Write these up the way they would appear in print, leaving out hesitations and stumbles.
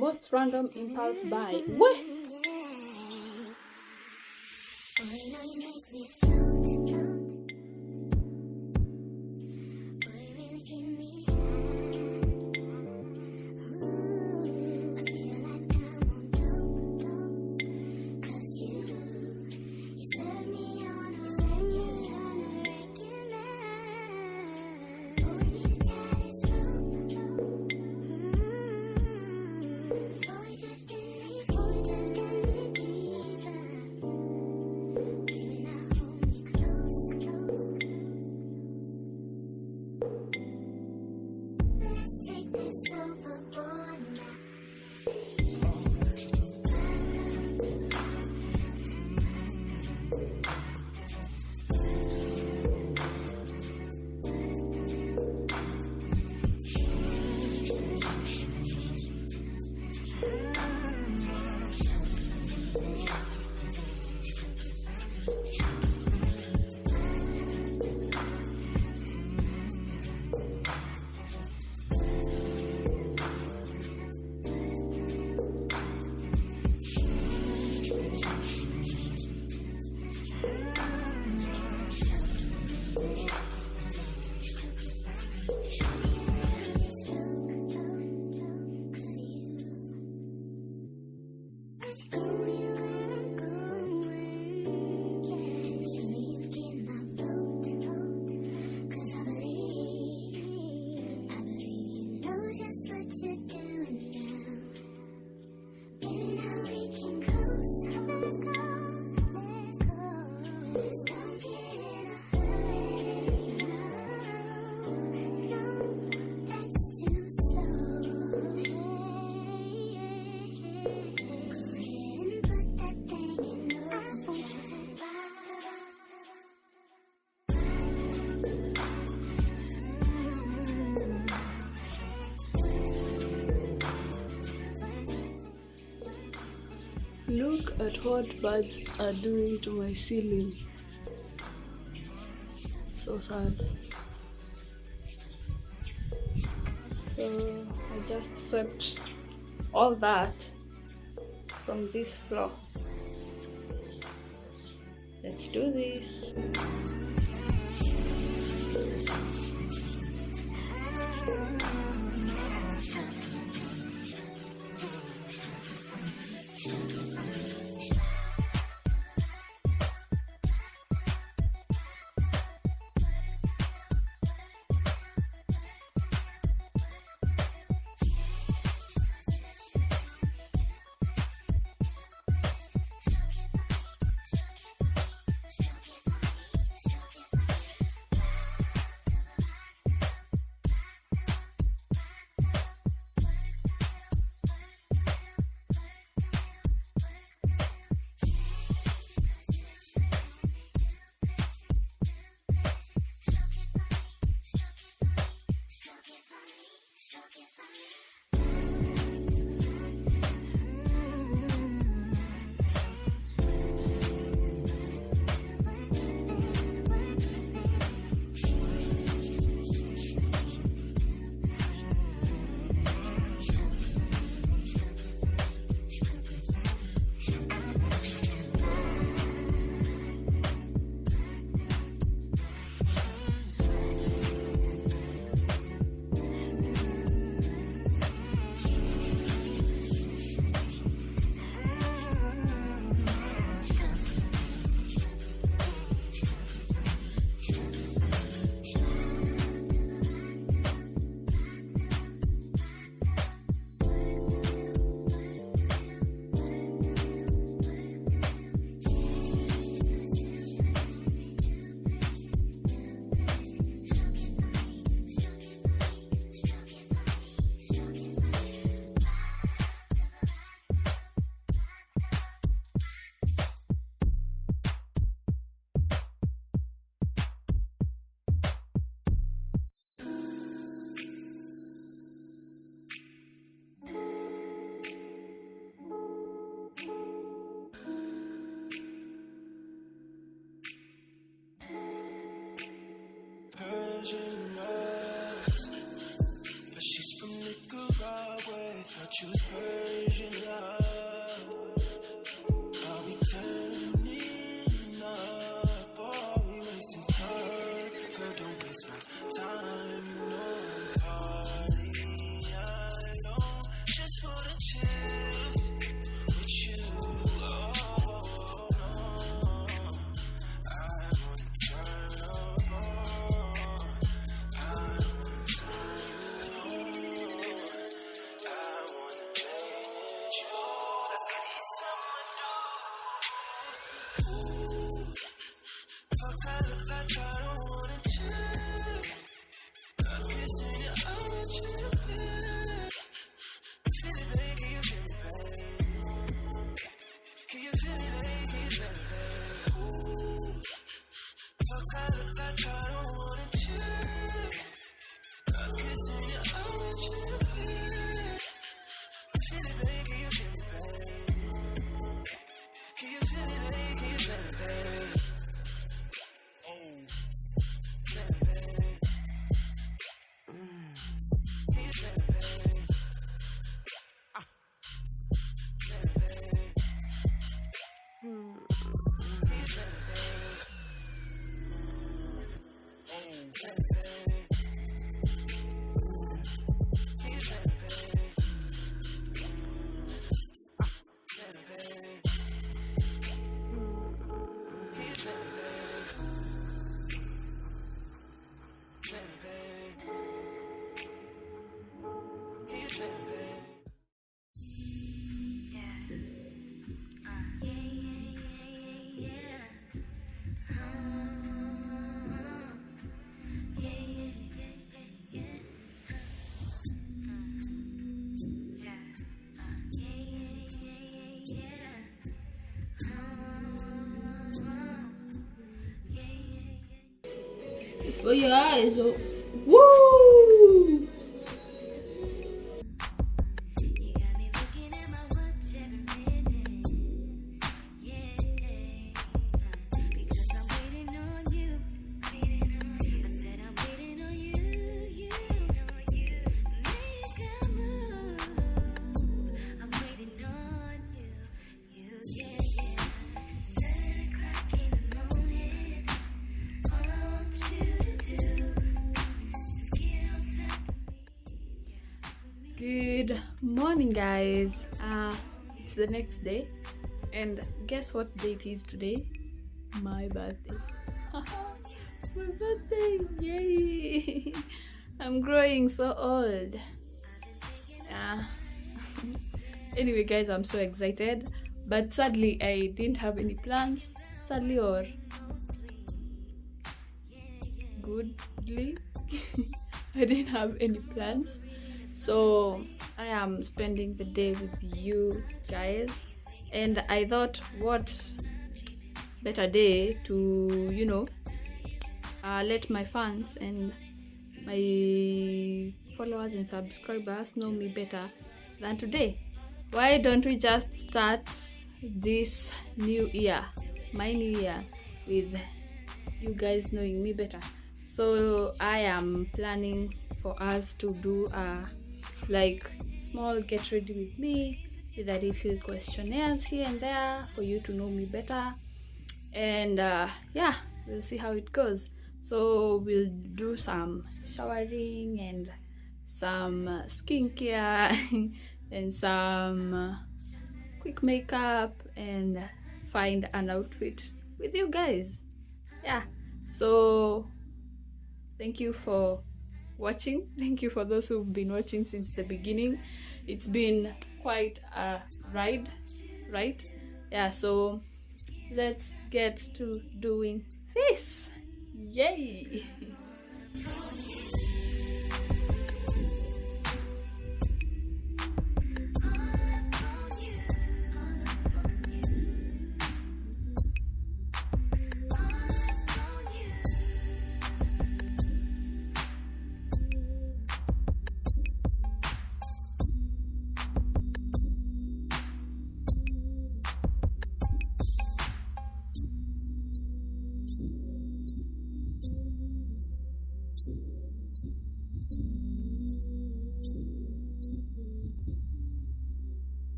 most random impulse buy. What? Look at what birds are doing to my ceiling. So sad. So I just swept all that from this floor. Let's do this. Persian eyes, but she's from Nicaragua. For your eyes, oh. Woo! Good morning, guys. It's the next day, and guess what date is today? My birthday. My birthday! Yay! I'm growing so old. Anyway, guys, I'm so excited, but sadly I didn't have any plans. Sadly or goodly, I didn't have any plans. So I am spending the day with you guys, and I thought, what better day to let my fans and my followers and subscribers know me better than today. Why don't we just start this new year, my new year, with you guys knowing me better? So I am planning for us to do a small get ready with me, with a little questionnaires here and there for you to know me better, and yeah, we'll see how it goes. So we'll do some showering and some skincare and some quick makeup and find an outfit with you guys. Yeah, so thank you for watching. Thank you for those who've been watching since the beginning. It's been quite a ride, right? Yeah, so let's get to doing this. Yay!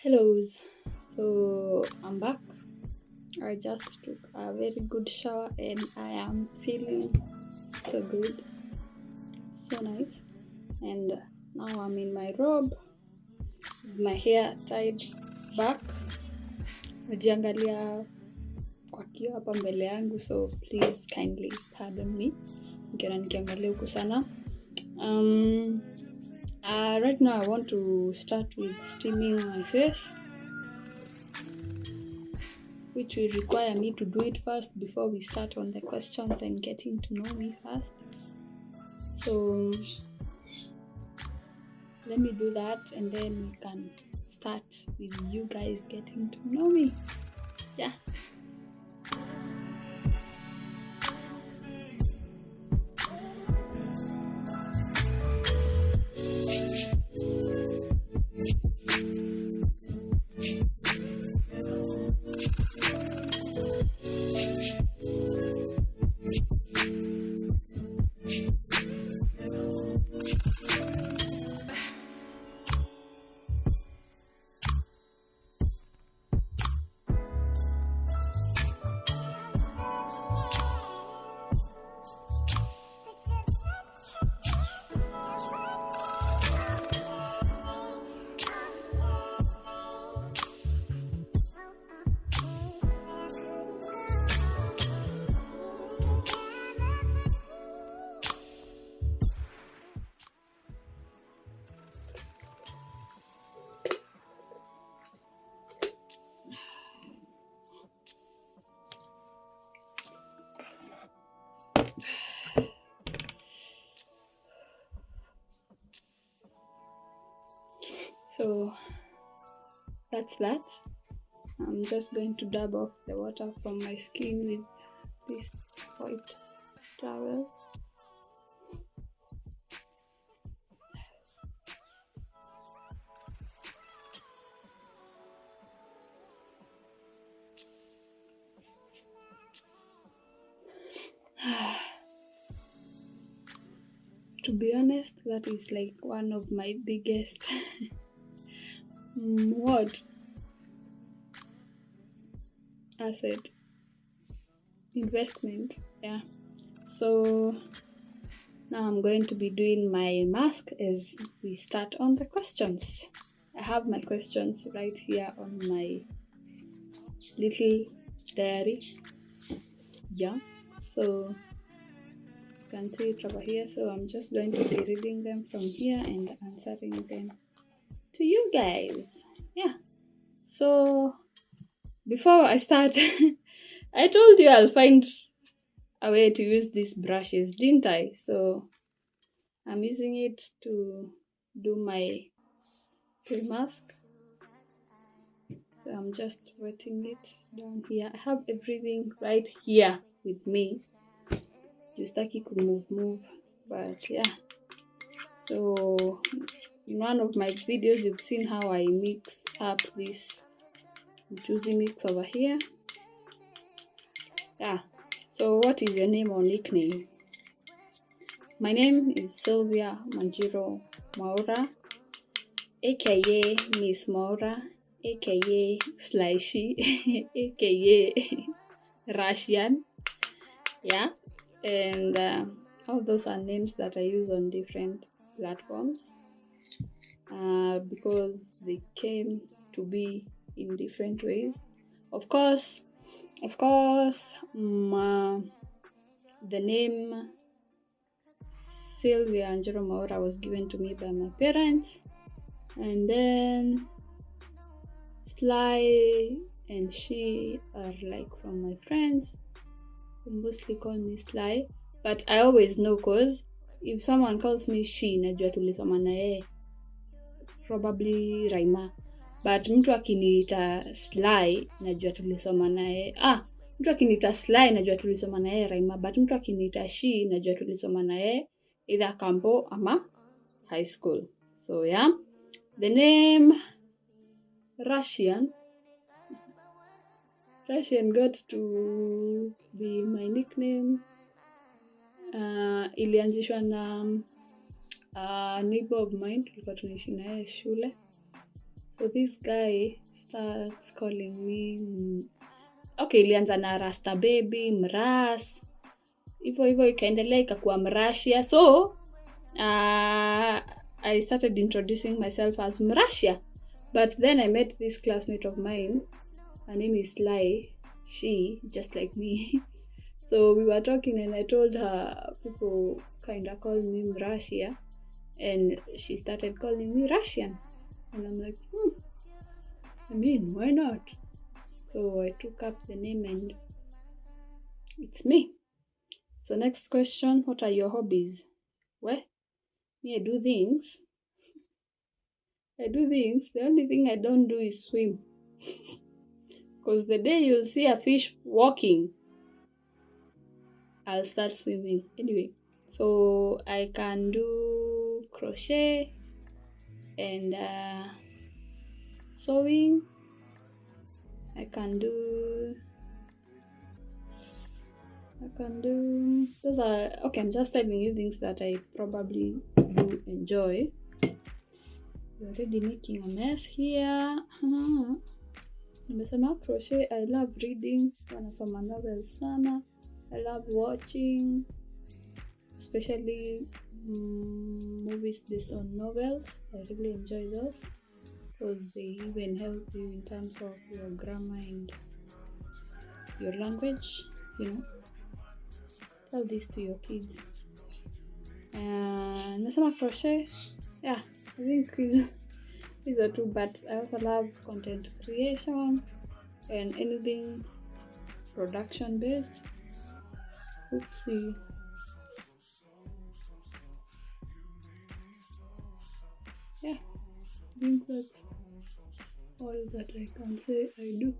Hello, so I'm back. I just took a very good shower and I am feeling so good, so nice. And now I'm in my robe with my hair tied back. Najiangalia kwa kioo hapa mbele yangu, so please kindly pardon me nikiangalia huku sana. Right now I want to start with steaming my face, which will require me to do it first before we start on the questions and getting to know me first. So let me do that and then we can start with you guys getting to know me. Yeah. So that's that. I'm just going to dab off the water from my skin with this white towel. To be honest, that is like one of my biggest asset investment. Yeah. So now I'm going to be doing my mask as we start on the questions. I have my questions right here on my little diary. Yeah. So you can see it over here. So I'm just going to be reading them from here and answering them to you guys. Yeah. So before I start, I told you I'll find a way to use these brushes, didn't I? So I'm using it to do my pre-mask. So I'm just wetting it down here. I have everything right here with me. Justaki could move, but yeah. So in one of my videos, you've seen how I mix up this juicy mix over here. Yeah. So what is your name or nickname? My name is Sylvia Manjiro Mwaura, aka Miss Mwaura, aka Slicey, aka Russian. Yeah. And all those are names that I use on different platforms because they came to be in different ways. Of course, the name Sylvia Angelo Mwaura was given to me by my parents, and then Sly and She are like from my friends who mostly call me Sly, but I always know cause if someone calls me She, najua tulisoma na yeye, probably Raima, but mtu akiniita Sly najua tulisoma na yeye. Mtu akiniita Sly najua tulisoma na yeye Raima, but mtu akiniita She najua tulisoma na yeye either Campo ama high school. So yeah, the name Russian got to be my nickname. Ilianzishwa na neighbor of mine, tulikuwa tunaishi naye shule. So this guy starts calling me okay, ilianza na Rasta baby, mras, hivyo ikaendelea ikakuwa mrashia. So I started introducing myself as Mrashia. But then I met this classmate of mine. Her name is Lai. She, just like me. So we were talking and I told her people kind of call me Mrashia. And she started calling me Russian. And I'm like, I mean, why not? So I took up the name and it's me. So next question, what are your hobbies? Well, me, I do things. The only thing I don't do is swim. Because the day you'll see a fish walking, I'll start swimming. Anyway, so I can do crochet and sewing. I can do those are okay. I'm just telling you things that I probably do enjoy. You're already making a mess here. Nimesema crochet. I love reading. Wanasoma novels sana. I love watching, especially movies based on novels. I really enjoy those because they even help you in terms of your grammar and your language, Tell this to your kids. And nimesema crochet. Yeah, I think these are two, but I also love content creation and anything production based. Oopsie. Yeah, I think that's all that I can say I do.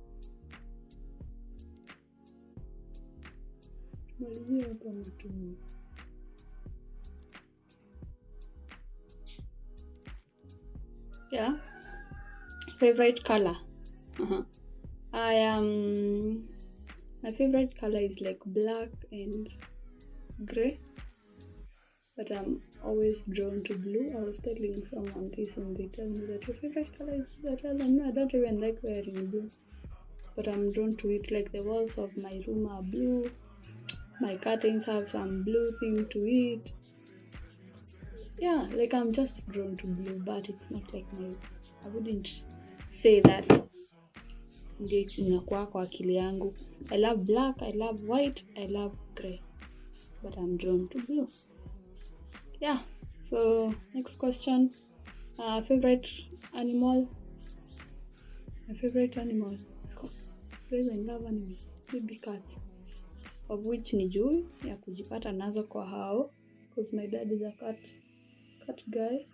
Yeah, favorite color. My favorite color is like black and gray, but I'm always drawn to blue. I was telling someone this and they tell me that your favorite color is blue. I tell them, no, I don't even like wearing blue, but I'm drawn to it. Like the walls of my room are blue, my curtains have some blue thing to it. Yeah, like I'm just drawn to blue, but it's not like I wouldn't say that ndio inakuwa kwa akili yangu. I love black, I love white, I love gray, but I'm drawn to blue. Yeah, so next question. Favorite animal? My favorite animal? I even love animals. Maybe cats, of which ni juu ya kujipata nazo kwa hao, because my dad is a cat guy.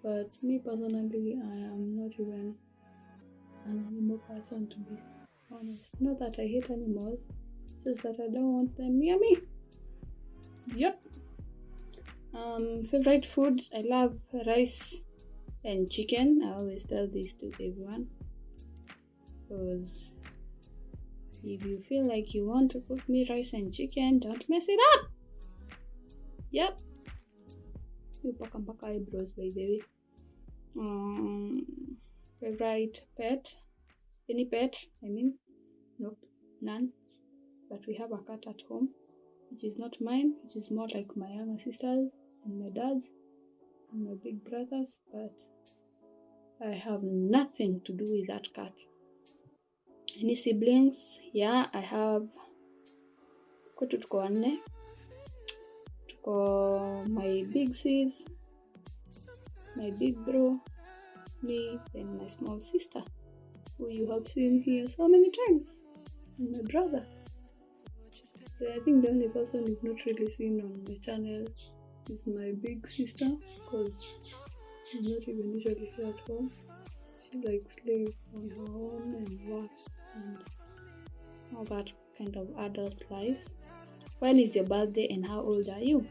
But me personally, I am not even an animal person, to be honest. Not that I hate animals, just that I don't want them near me. Yep. Favorite food? I love rice and chicken. I always tell this to everyone, because if you feel like you want to cook me rice and chicken, don't mess it up. Yep. You paka eyebrows, by the way. Favorite pet? Any pet? I mean, nope, none. But we have a cat at home, which is not mine, which is more like my younger sisters and my dad's and my big brothers. But I have nothing to do with that cat. Any siblings? Yeah, I have. Kwetu tuko wanne. Tuko my big sis, my big bro, me, and my small sister, who you have seen here so many times, and my brother. I think the only person you've not really seen on the channel is my big sister, because she's not even usually here at home. She likes live on her own and works and all that kind of adult life. When is your birthday and how old are you?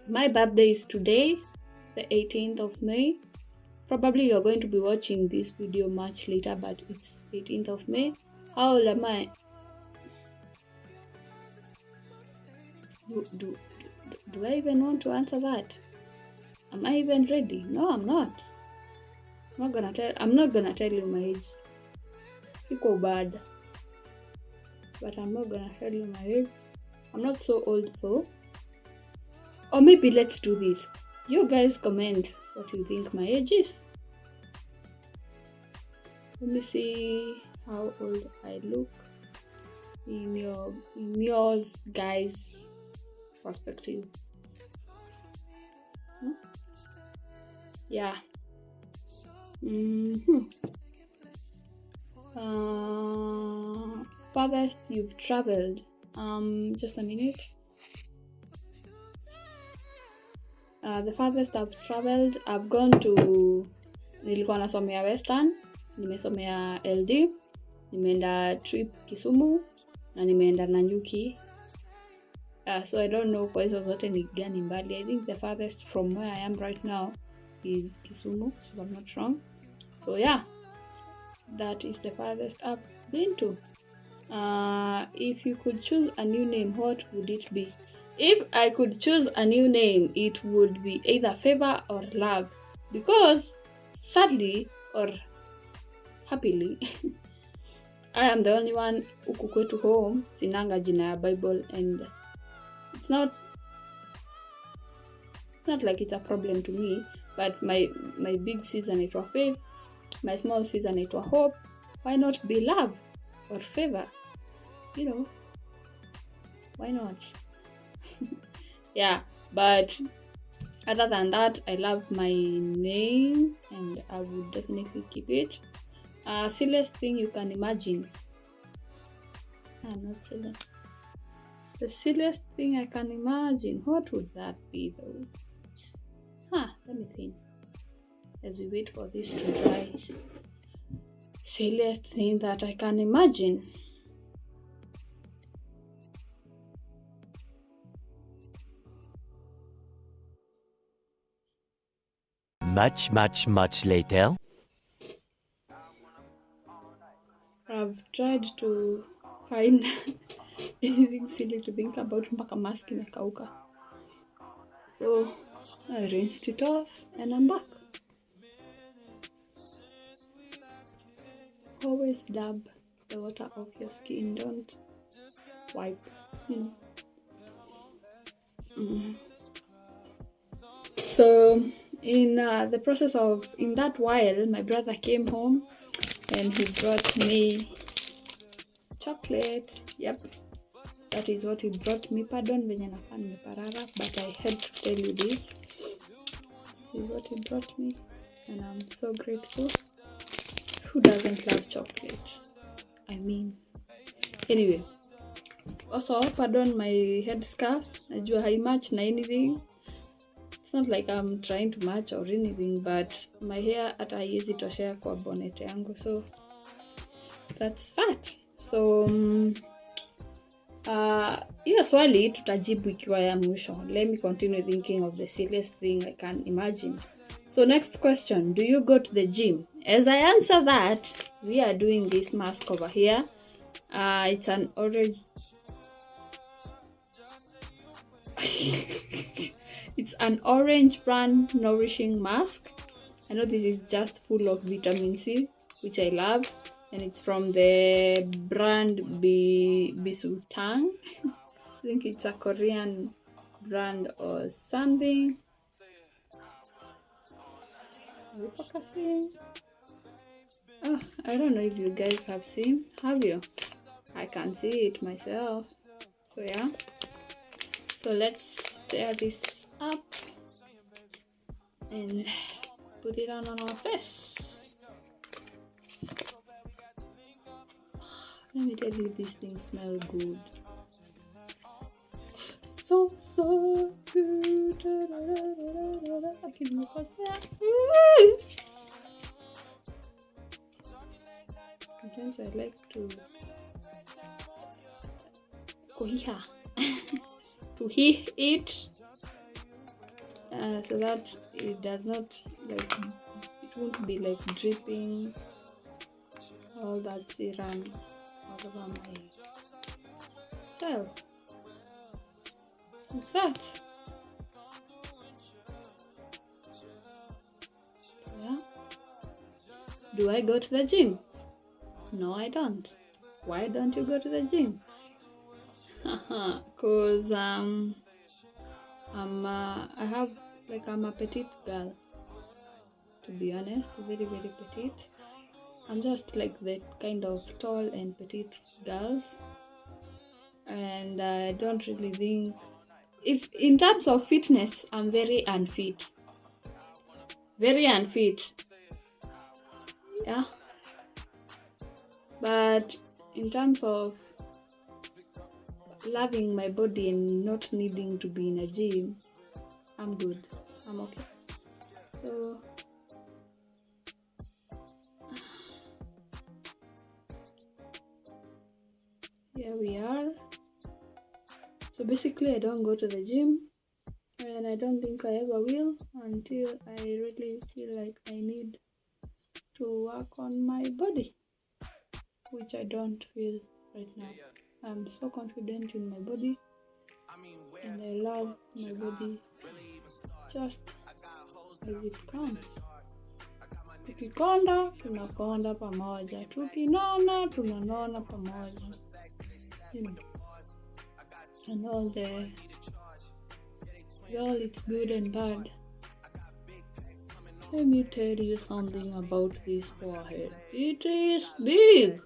My birthday is today, the 18th of May. Probably you're going to be watching this video much later, but it's 18th of May. How old am I? Do I even want to answer that? Am I even ready? No, I'm not. I'm not gonna tell you my age. Iko bad. But I'm not gonna tell you my age. I'm not so old though. Or maybe let's do this. You guys comment what you think my age is. Let me see how old I look in yours guys' perspective. Yeah. Farthest you've traveled. Just a minute. The farthest I've traveled, I've gone to, nilikuwa nasomea Western, nimesomea LD, nimeenda trip Kisumu, na nimeenda Nanyuki. So I don't know kwa hizo zote ni gani mbali. I think the farthest from where I am right now is Kisumu, if I'm not wrong. So yeah, that is the farthest I've been to. If you could choose a new name, what would it be? If I could choose a new name, it would be either Favor or Love, because sadly or happily, I am the only one huku kwetu home sinanga jina ya Bible, and it's not like it's a problem to me, but my big sis anaitwa Faith, my small sis anaitwa Hope. Why not be Love or Favor? You know, why not? Yeah, but other than that, I love my name and I would definitely keep it. Silliest thing you can imagine. I'm not silly. The silliest thing I can imagine. What would that be though? Let me think. As we wait for this to dry. Silliest thing that I can imagine. Much later. I've tried to find anything silly to think about mpaka mask imekauka. So I rinsed it off and I'm back. Always dab the water off your skin, don't wipe, you know. So in the process of, in that while, my brother came home and he brought me chocolate. Yep, that is what he brought me. Pardon venye nakaa nimeparara, but I had to tell you this. This is what he brought me and I'm so grateful. Who doesn't love chocolate? I mean, anyway. Also, pardon my headscarf. Najua haimatch na anything. It's not like I'm trying to match or anything, but my hair hata haiwezi toshea kwa bonnet yangu. So that's that. So hiyo swali tutajibu ikiwa ya mwisho. Let me continue thinking of the silliest thing I can imagine. So next question, do you go to the gym? As I answer that, we are doing this mask over here. It's an orange. It's an orange brand nourishing mask. I know this is just full of vitamin C, which I love, and it's from the brand Bisutang. I think it's a Korean brand or something. Are you focusing? Oh, I don't know if you guys have seen. Have you? I can see it myself. So yeah. So let's tear this up and put it on our face. Let me tell you, these things smell good. So good. Sometimes I like to kohiha to heat it so that it does not, like, it won't be like dripping all that serum all over myself. Like that. Yeah. Do I go to the gym? No, I don't. Why don't you go to the gym? Cause I'm a petite girl. To be honest, very very petite. I'm just like the kind of tall and petite girls, and I don't really think, if in terms of fitness, I'm very unfit. Very unfit. Yeah. But in terms of loving my body and not needing to be in a gym, I'm good. I'm okay. So here we are. So basically, I don't go to the gym, and I don't think I ever will until I really feel like I need to work on my body, which I don't feel right now. I'm so confident in my body, and I love my body just as it comes. Tukikonda tunakonda pamoja, tukinona tunanona pamoja, you know. And all the girl, it's good and bad. Let me tell you something about this forehead. It is big.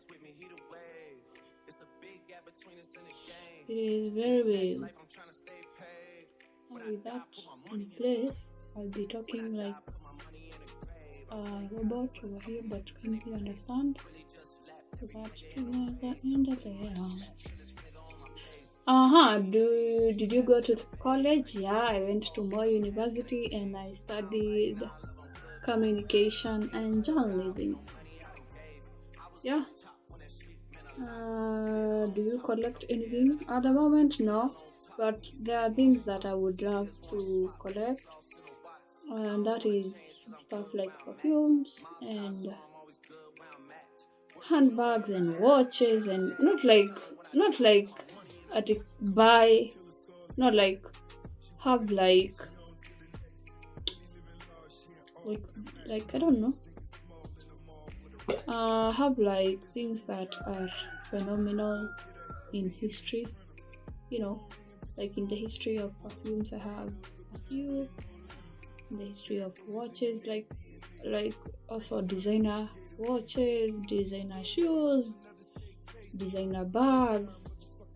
It is very big. And with that in place, I'll be talking like a robot over here, but can you understand? So that tunaweza endelea. Did you go to college? Yeah, I went to Mwaura University and I studied communication and journalism. Yeah. Do you collect anything at the moment? No, but there are things that I would love to collect, and that is stuff like perfumes and handbags and watches, and not like have like I don't know, have like things that are phenomenal in history, you know, like in the history of perfumes I have a few, in the history of watches, like also designer watches, designer shoes, designer bags.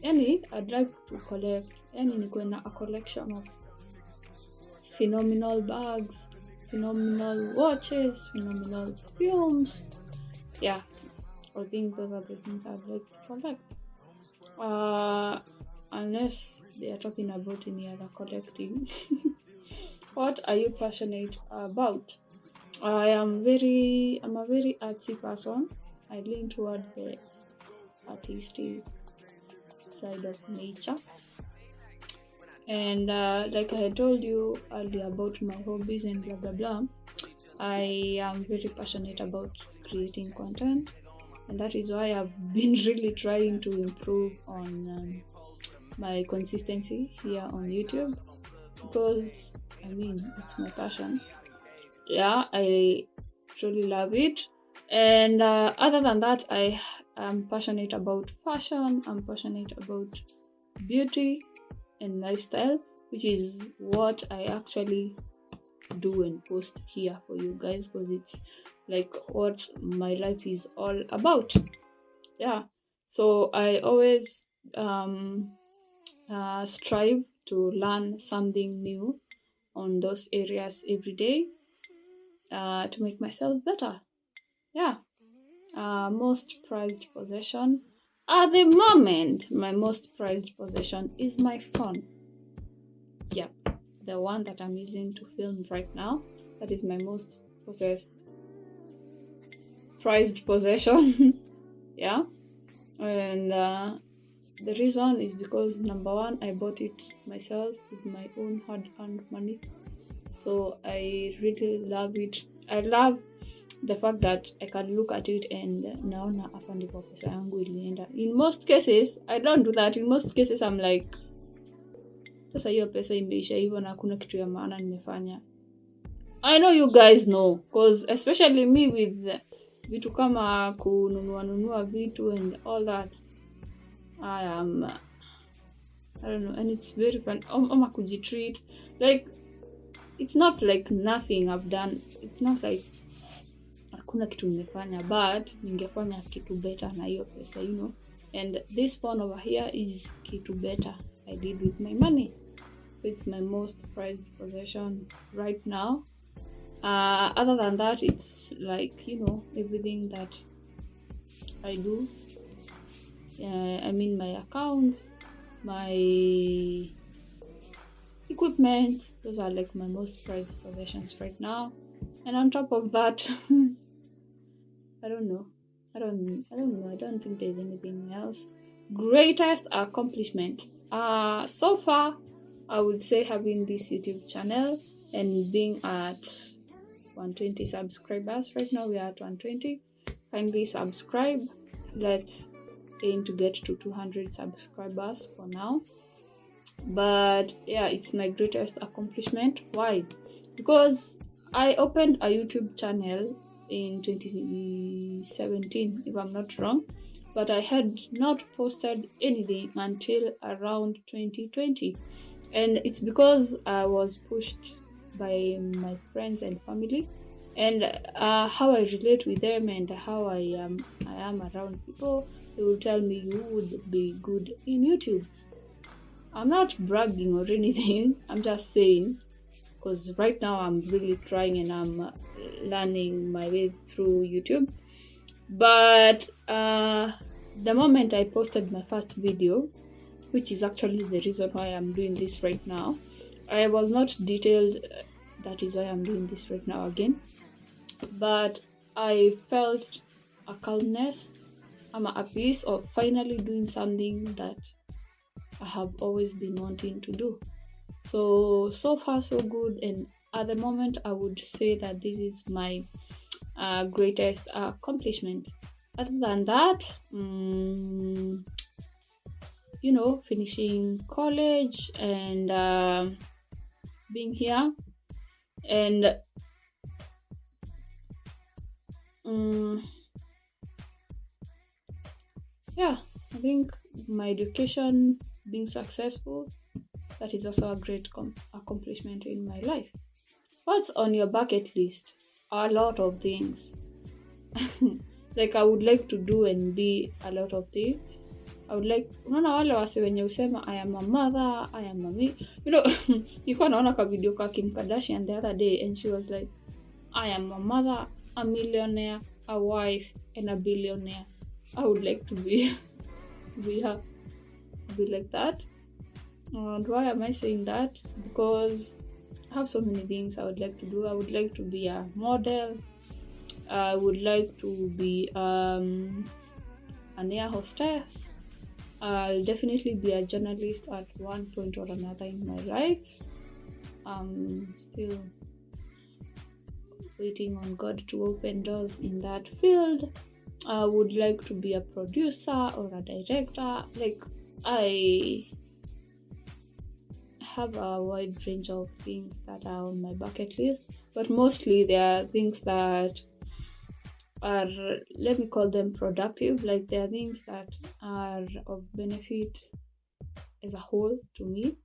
I'd like to collect a collection of phenomenal bags, phenomenal watches, phenomenal perfumes. Yeah, I think those are the things I'd like to collect. Unless they are talking about any other collecting. What are you passionate about? I'm a very artsy person. I lean toward the artistic side of nature. And like I had told you earlier about my hobbies and blah blah blah, I am very passionate about creating content, and that is why I've been really trying to improve on my consistency here on YouTube, because it's my passion. Yeah, I truly love it. And other than that, I am passionate about fashion. I'm passionate about beauty and lifestyle, which is what I actually do and post here for you guys, because it's like what my life is all about. Yeah, so I always strive to learn something new on those areas every day, to make myself better. Yeah. Most prized possession at the moment, my most prized possession is my phone. Yep, the one that I'm using to film right now. That is my most prized possession. Yeah. And the reason is because, number one, I bought it myself with my own hard-earned money. So I really love it. I love the fact that I can look at it and naona hapa ndipo pesa yangu ilienda. In most cases, I don't do that. In most cases, I'm like, sasa hiyo pesa imeisha hivyo na hakuna kitu ya maana nimefanya. I know you guys know, because especially me with vitu kama kununua vitu and all that. I don't know, and it's very fun. Ama kujitreat, like it's not like nothing I've done. It's not like hakuna kitu nimefanya, but ningefanya kitu better na hiyo pesa, you know. And this phone over here is kitu better I did with my money. So it's my most prized possession right now. Other than that, it's like, you know, everything that I do. I mean, my accounts, my equipment, those are like my most prized possessions right now. And on top of that, I don't know. I don't think there's anything else. Greatest accomplishment. So far, I would say having this YouTube channel and being at 120 subscribers. Right now we are at 120. Kindly subscribe. Let's aim to get to 200 subscribers for now. But yeah, it's my greatest accomplishment. Why? Because I opened a YouTube channel in 2017, if I'm not wrong, but I had not posted anything until around 2020. And it's because I was pushed by my friends and family, and how I relate with them and how I am around people. They will tell me you would be good in YouTube. I'm not bragging or anything. I'm just saying, because right now I'm really trying and I'm learning my way through YouTube. But the moment I posted my first video, which is actually the reason why I'm doing this right now, I was not detailed. That is why I'm doing this right now again. But I felt a calmness, a peace of finally doing something that I have always been wanting to do. So far so good, and at the moment I would say that this is my greatest accomplishment. Other than that, you know, finishing college and being here, and yeah, I think my education being successful, that is also a great accomplishment in my life. What's on your bucket list? A lot of things. Like I would like to do and be a lot of things. I would like, unaona wale wase wenye usema I am a mother, I am a me. You know, nilikuwa naona ka video ka Kim Kardashian the other day, and she was like, I am a mother, a millionaire, a wife, and a billionaire. I would like to be her, be like that. And why am I saying that? Because I have so many things I would like to do. I would like to be a model. I would like to be an air hostess. I'll definitely be a journalist at one point or another in my life. I'm still waiting on God to open doors in that field. I would like to be a producer or a director. Like, I have a wide range of things that are on my bucket list, but mostly they are things that are, let me call them productive. Like, they are things that are of benefit as a whole to me.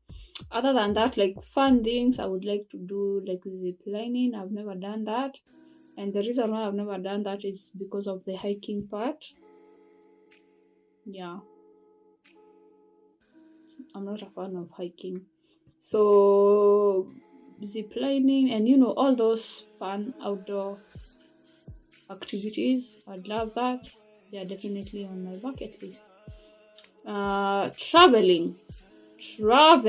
Other than that, like fun things I would like to do, like zip lining. I've never done that, and the reason why I've never done that is because of the hiking part. Yeah, I'm not a fan of hiking. So zip lining and, you know, all those fun outdoor activities, I'd love that. They are definitely on my bucket list. Traveling. Let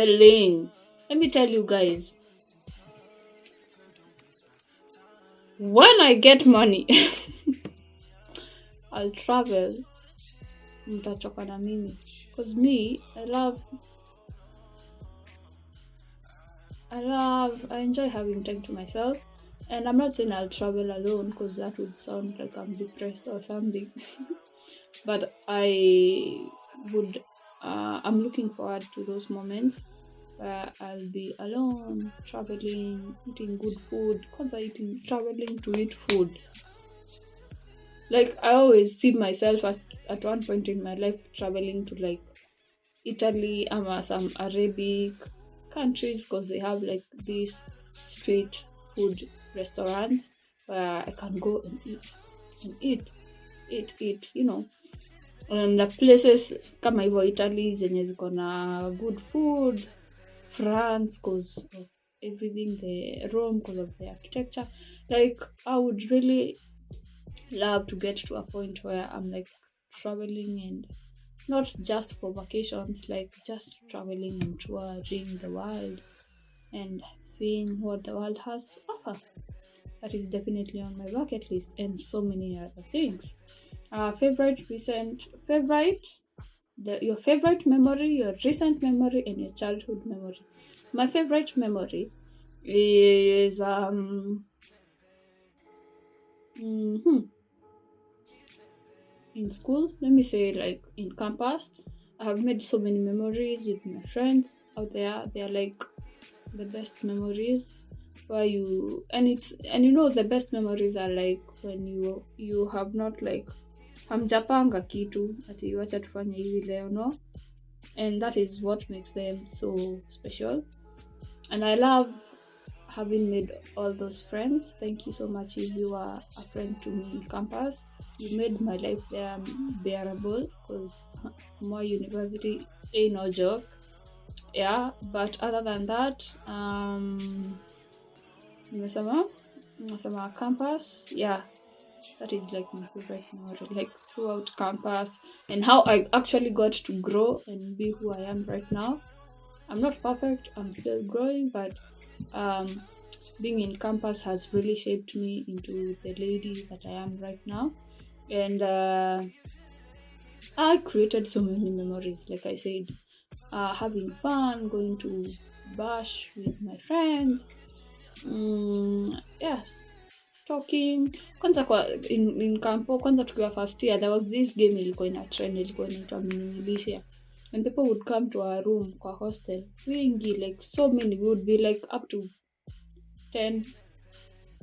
me tell you guys, when I get money, I'll travel. Mtachoka na mimi, because me, I enjoy having time to myself. And I'm not saying I'll travel alone, because that would sound like I'm depressed or something. But I'm looking forward to those moments where I'll be alone, traveling, eating good food. Traveling to eat food. Like I always see myself at one point in my life traveling to like Italy or some Arabic countries because they have like these street food restaurants where I can go and eat, and the places kama hivyo Italy zenye ziko na good food, France because of everything, the Rome because of the architecture. Like I would really love to get to a point where I'm like traveling, and not just for vacations, like just traveling and touring the world and seeing what the world has to offer. That is definitely on my bucket list, and so many other things. Your favorite memory, your recent memory, and your childhood memory. My favorite memory is in school. Let me say, like in campus, I have made so many memories with my friends out there. They are like the best memories where the best memories are like when you have not like hamjapanga kitu ati wacha tufanye hivi leo, no, and that is what makes them so special. And I love having made all those friends. Thank you so much if you are a friend to me in campus. You made my life there bearable, because Moi University ain't no joke. Yeah, but other than that, nimesema campus, yeah, that is like my favorite memory, like throughout campus, and how I actually got to grow and be who I am right now. I'm not perfect, I'm still growing, but being in campus has really shaped me into the lady that I am right now. And I created so many memories, like I said, having fun, going to bash with my friends, yes, talking. Kwanza in campo, kwanza tukiwa first year, there was this game ilikuwa ina trend, ilikuwa inaitwa Mini Militia, and people would come to our room kwa hostel wingi, like so many, we would be like up to 10,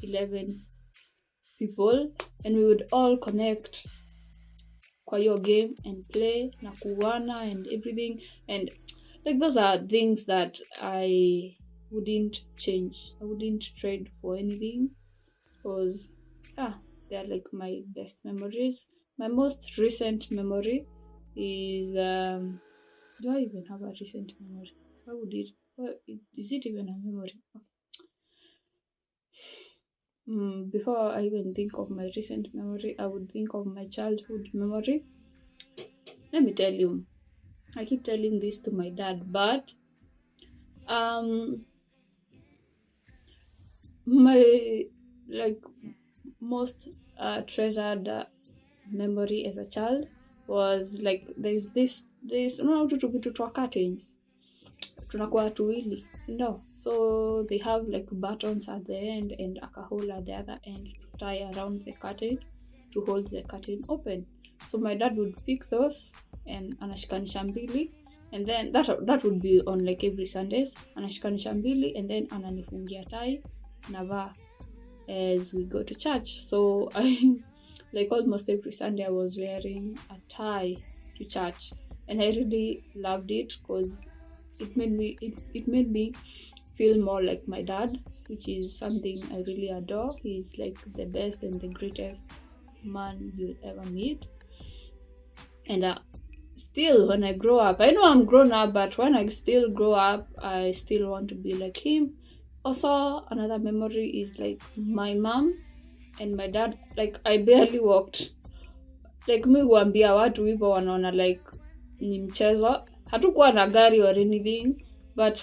11 people, and we would all connect kwa hiyo game and play na kuwana and everything, and like those are things that I wouldn't change. I wouldn't trade for anything, because they are like my best memories. My most recent memory is do I even have a recent memory? Is it even a memory? Before I even think of my recent memory, I would think of my childhood memory. Let me tell you, I keep telling this to my dad, but my like most treasured memory as a child was like there's tunakuwa curtains, tunakuwa tuwili, sindo, so they have like buttons at the end and a hole at the other end to tie around the curtain to hold the curtain open. So my dad would pick those and anashikanisha mbili, and then that would be on like every Sundays, anashikanisha mbili and then ananifungia tai navaa as we go to church. So I like almost every Sunday I was wearing a tie to church, and I really loved it because it made me feel more like my dad, which is something I really adore. He's like the best and the greatest man you'll ever meet. And still, when I grow up, I know I'm grown up, but when I still grow up, I still want to be like him. Also, another memory is like my mom and my dad. Like I barely walked. Like mi huambia watu hivyo wanaona like ni mchezo. Hatukuwa na gari or anything, but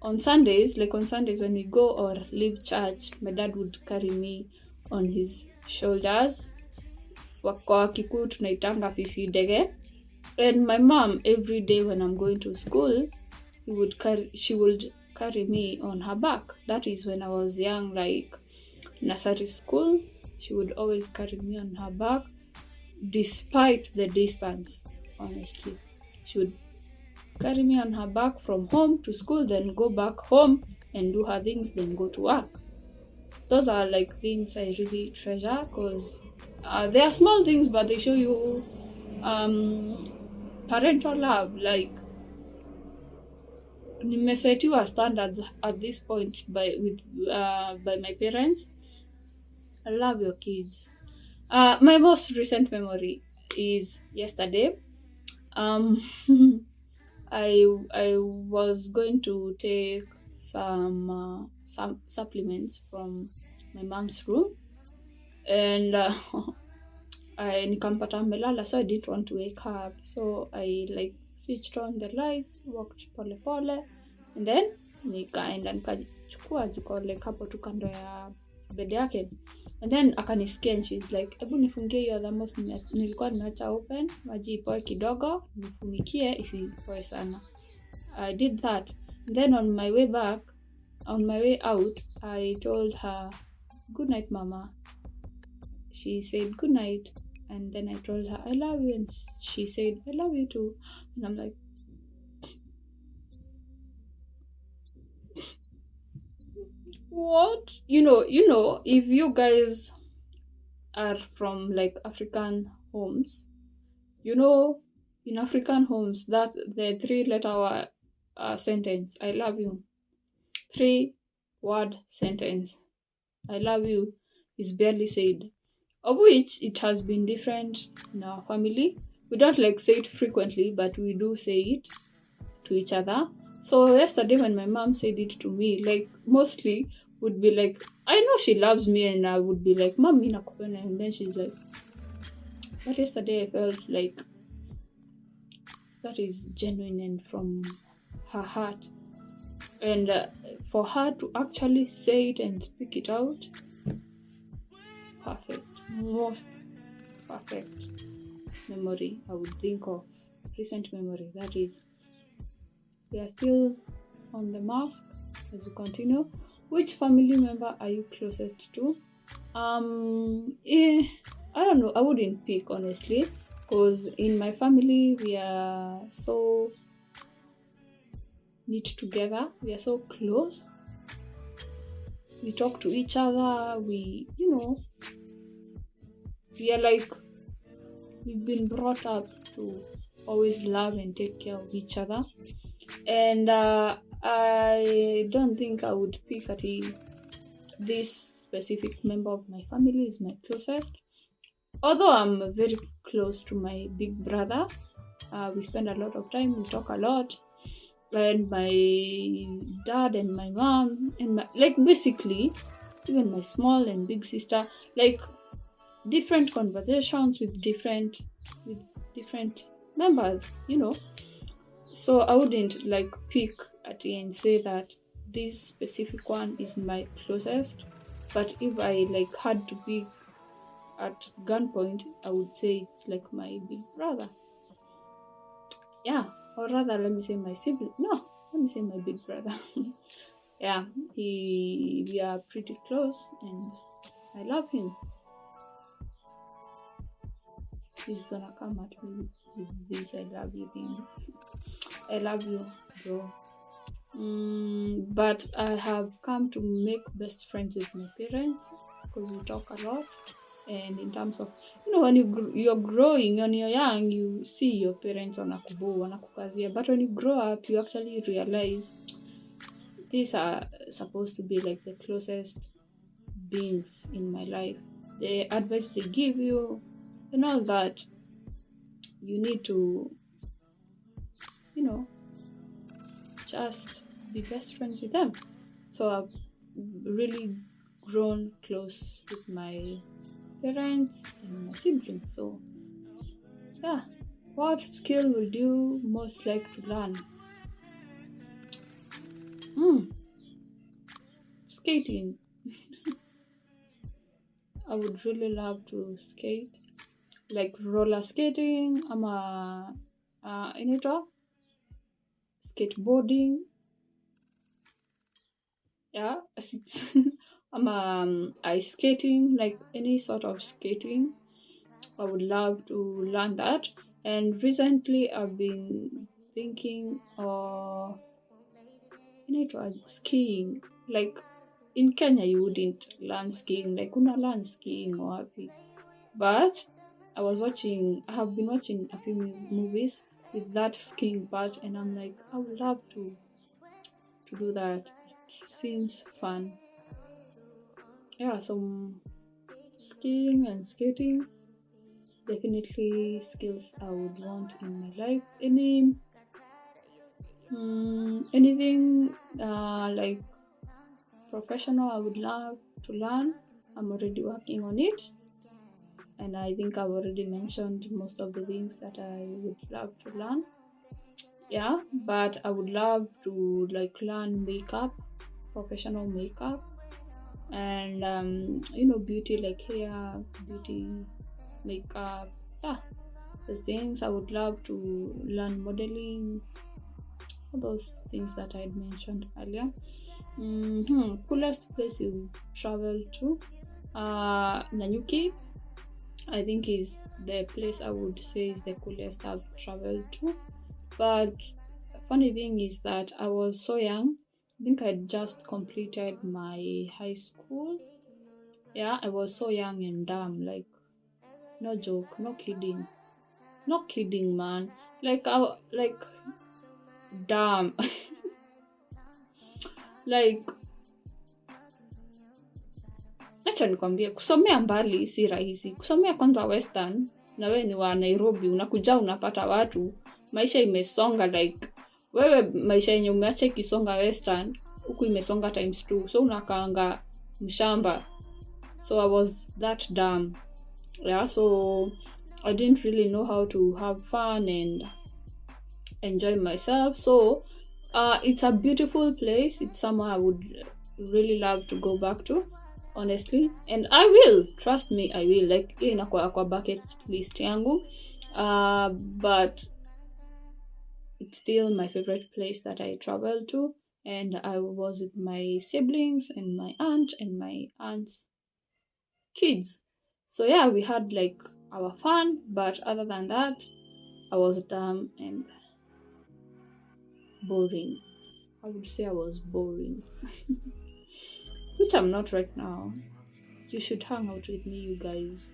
on Sundays when we go or leave church, my dad would carry me on his shoulders. Kwa Kikuyu tunaitanga fifidege. And my mom, every day when I'm going to school, she would carry me on her back. That is when I was young, like nursery school. She would always carry me on her back, despite the distance, honestly. She would carry me on her back from home to school, then go back home and do her things, then go to work. Those are like things I really treasure, because They are small things, but they show you parental love. Like, nimesetiwa standards at this point by my parents. I love your kids. My most recent memory is yesterday. Um, I was going to take some supplements from my mom's room, and I nikampata amelala, so I didn't want to wake up, so I like switched on the lights, walked pole pole, and then nikaenda nikachukua ziko like hapo tu kando ya bed yake, and then akanisikia and she's like, hebu nifungie hiyo thermos nilikuwa nimeacha open, maji ipoe kidogo, nifunikie isipoe sana. I did that. And then on my way out, I told her, good night, mama. She said, good night. And then I told her, I love you. And she said, I love you too. And I'm like, what? You know, if you guys are from like African homes, you know, in African homes, that the 3-letter sentence, I love you, 3-word sentence, I love you, is barely said. Of which it has been different in our family. We don't like say it frequently, but we do say it to each other. So yesterday when my mom said it to me, like mostly would be like, I know she loves me, and I would be like, Mom, nakupenda, and then she's like, but yesterday I felt like that is genuine and from her heart. And for her to actually say it and speak it out, perfect, most perfect memory I would think of, recent memory. That is, we are still on the mask as we continue. Which family member are you closest to? I don't know, I wouldn't pick honestly, because in my family we are so knit together, we are so close, we talk to each other, we are like, we've been brought up to always love and take care of each other. And I don't think I would pick at this specific member of my family is my closest. Although I'm very close to my big brother, we spend a lot of time, we talk a lot, and my dad and my mom and like basically even my small and big sister, like different conversations with different members, so I wouldn't like pick at the end say that this specific one is my closest, but if I like had to pick at gunpoint, I would say it's like my big brother. Yeah, or rather let me say my sibling. No, let me say my big brother. Yeah, we are pretty close and I love him. He's gonna come at me with this I love you thing. I love you, bro. But I have come to make best friends with my parents because we talk a lot. And in terms of, when you're growing, when you're young, you see your parents wanakukazia. But when you grow up, you actually realize these are supposed to be like the closest beings in my life. The advice they give you and all that, you need to, just be best friends with them. So I've really grown close with my parents and my siblings. So yeah, what skill would you most like to learn? Skating. I would really love to skate, like roller skating. Skateboarding. Yeah, I'm ice skating, like any sort of skating. I would love to learn that. And recently I've been thinking of skiing. Like in Kenya you wouldn't learn skiing, like una learn skiing or happy. But I have been watching a few movies with that skiing part, and I'm like, I would love to do that. It seems fun. Yeah, so skiing and skating, definitely skills I would want in my life. Anything like professional I would love to learn. I'm already working on it, and I think I've already mentioned most of the things that I would love to learn. Yeah, but I would love to like learn makeup, professional makeup, and beauty, like hair, beauty, makeup. Yeah, those things. I would love to learn modeling, all those things that I had mentioned earlier. Coolest place you travel to? Nanyuki, I think, is the place I would say is the coolest I've traveled to. But funny thing is that I was so young. I think I just completed my high school. Yeah, I was so young and dumb. Like, no joke, no kidding, man. Like dumb. Like, acha nikwambie, kusomea mbali si rahisi. Kusomea kwanza Western, na wewe ni wa Nairobi, unakuja unapata watu maisha imesonga. Like, wewe maisha yenye umeacha ikisonga Western, huku imesonga times 2, so unakaanga mshamba. So I was that dumb. Yeah, so I didn't really know how to have fun and enjoy myself. So it's a beautiful place. It's somewhere I would really love to go back to, honestly, and I will, trust me, I will. Like, inakuwa kwa bucket list yangu, but it's still my favorite place that I traveled to, and I was with my siblings and my aunt and my aunt's kids. So yeah, we had like our fun, but other than that, I was dumb and boring. I would say I was boring. Which I'm not right now. You should hang out with me, you guys.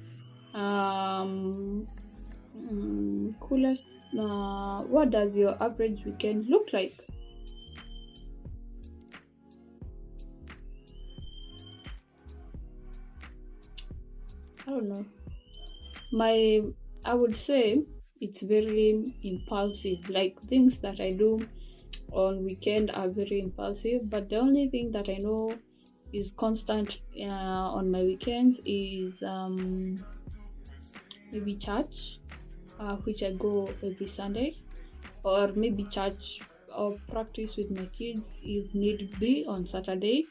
Coolest. What does your average weekend look like? I don't know. I would say it's very impulsive. Like, things that I do on weekend are very impulsive, but the only thing that I know is constant on my weekends is maybe church, which I go every Sunday, or maybe church or practice with my kids if need be on Saturday,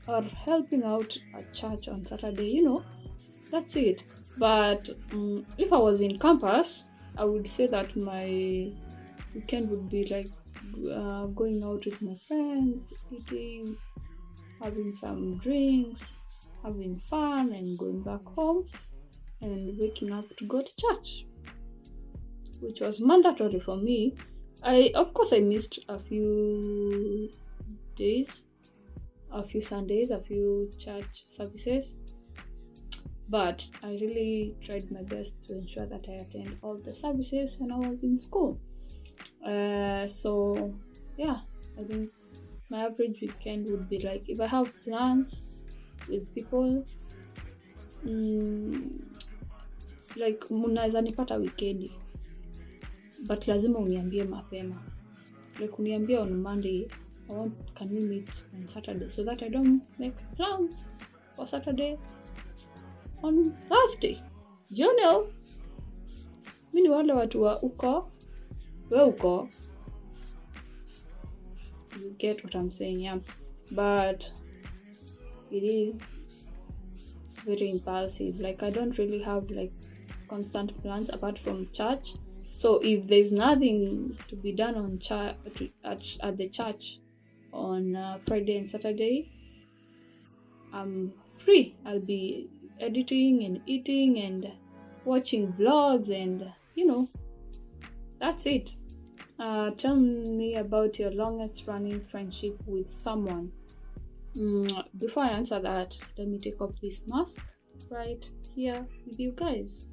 or helping out at church on Saturday. That's it. But if I was in campus, I would say that my weekend would be like going out with my friends, eating, having some drinks, having fun, and going back home and waking up to go to church, which was mandatory for me. Of course I missed a few days, a few Sundays, a few church services, but I really tried my best to ensure that I attend all the services when I was in school. So yeah, I think my average weekend would be like, if I have plans with people, like munaweza nipata weekendi, but lazima uniambie mapema. Like, uniambie on Monday, can we meet on Saturday, so that I don't make plans for Saturday on Thursday. Mimi ni wale watu wa uko, we uko. You get what I'm saying, yeah. But it is very impulsive. Like, I don't really have like constant plans apart from church. So if there's nothing to be done on at the church on Friday and Saturday, I'm free. I'll be editing and eating and watching vlogs, and that's it. Tell me about your longest running friendship with someone. Before I answer that, let me take off this mask. right here with you guys.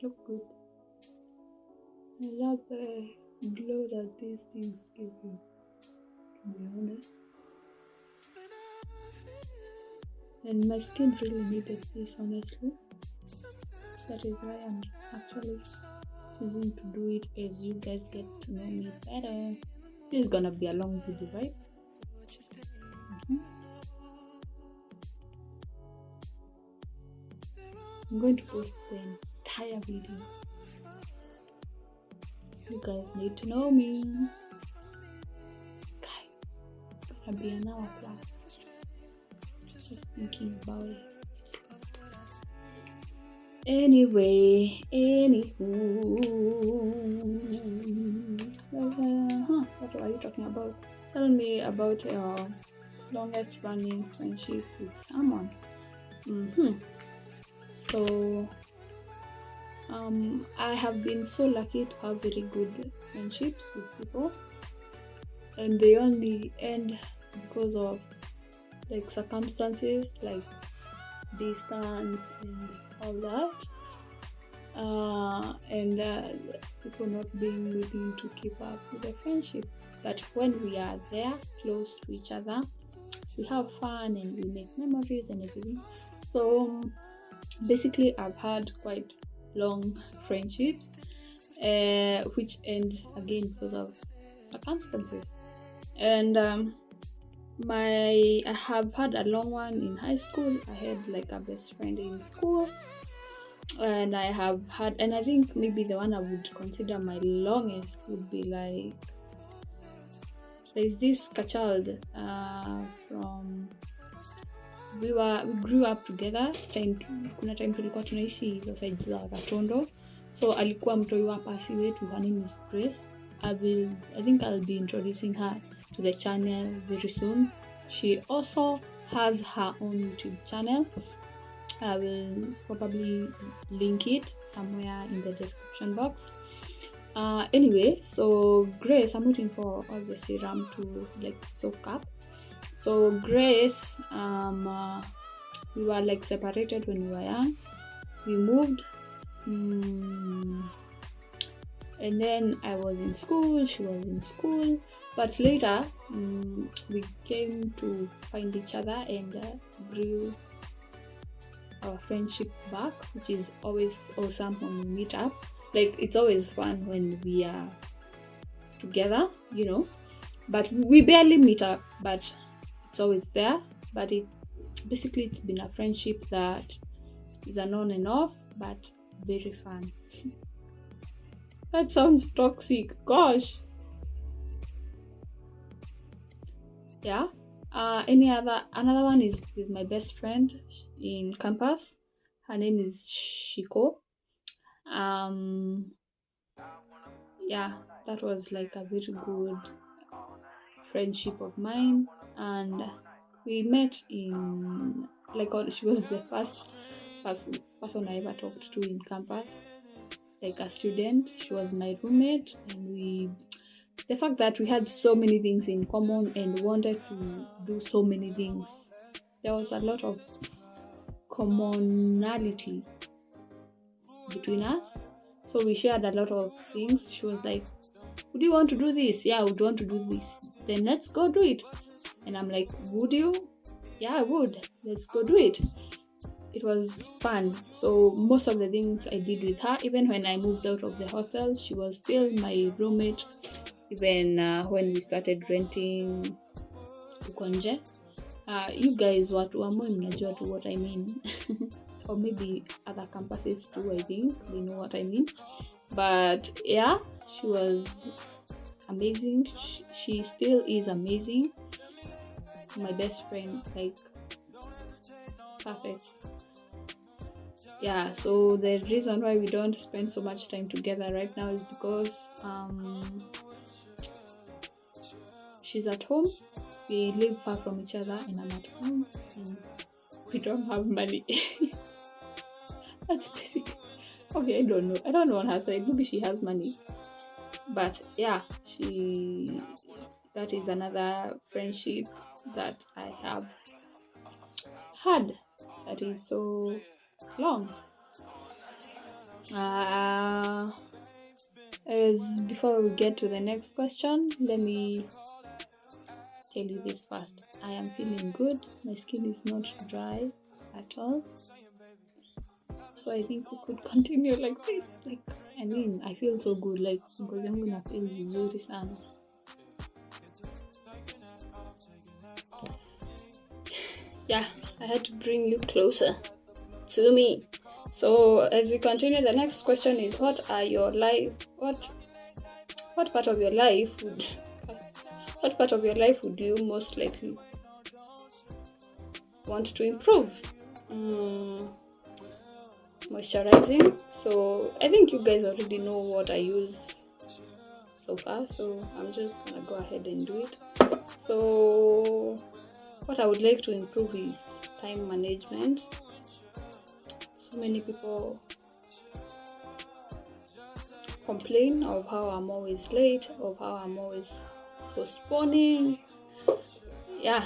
Look good. I love the glow that these things give you, to be honest. And my skin really needed this, honestly. That is why I'm actually choosing to do it as you guys get to know me better. This is gonna be a long video, right? I'm going to post the entire video. You guys need to know me. Guys, it's gonna be an hour plus. Just thinking about it. Anyway, what are you talking about? Tell me about your longest running friendship with someone. So I have been so lucky to have very good friendships with people, and they only end because of like circumstances like distance and all that, and people not being willing to keep up with the friendship. But when we are there close to each other, we have fun and we make memories and everything. So basically I've had quite long friendships, which end again because of circumstances. And I have had a long one in high school. I had like a best friend in school, and I have had, and I think maybe the one I would consider my longest would be like, there's this child from, we grew up together. Kuna time tulikuwa tunaishi hizo sides za Katondo, so alikuwa mtoi wa pasi wetu. Her name is Grace. I think I'll be introducing her to the channel very soon. She also has her own YouTube channel. I will probably link it somewhere in the description box. Anyway, so Grace, I'm waiting for all the serum to like soak up. So Grace, we were like separated when we were young. We moved, and then I was in school, she was in school, but later we came to find each other and grew our friendship back, which is always awesome when we meet up. Like, it's always fun when we are together, you know, but we barely meet up, but it's always there. But it's been a friendship that is an on and off, but very fun. That sounds toxic, gosh. Yeah. Another one is with my best friend in campus. Her name is Shiko. Yeah, that was like a very good friendship of mine, and we met in she was the first person I ever talked to in campus, like a student. She was my roommate, and the fact that we had so many things in common and wanted to do so many things, there was a lot of commonality between us. So we shared a lot of things. She was like, would you want to do this? Yeah, I would want to do this. Then let's go do it. And I'm like, would you? Yeah, I would. Let's go do it. It was fun. So most of the things I did with her, even when I moved out of the hostel, she was still my roommate. Even when we started renting uko nje. You guys, watu wa Moi mnajua tu what I mean. Or maybe other campuses too, I think they know what I mean. But yeah, she was amazing. She still is amazing. My best friend, like, perfect. yeah, so the reason why we don't spend so much time together right now is because she's at home, we live far from each other, and I'm at home and we don't have money. That's basic. Okay, I don't know on her side, maybe she has money, but yeah, that is another friendship that I have had that is so long. As before we get to the next question, let me tell you this first. I am feeling good. My skin is not dry at all. So I think we could continue like this. I feel so good. Ngozi yangu na feel vizuri sana. Yeah, I had to bring you closer to me. So as we continue, the next question is, what part of your life would you most likely want to improve? Moisturizing. So I think you guys already know what I use so far, so I'm just gonna go ahead and do it. So what I would like to improve is time management. So many people complain of how I'm always late, of how I'm always postponing. Yeah.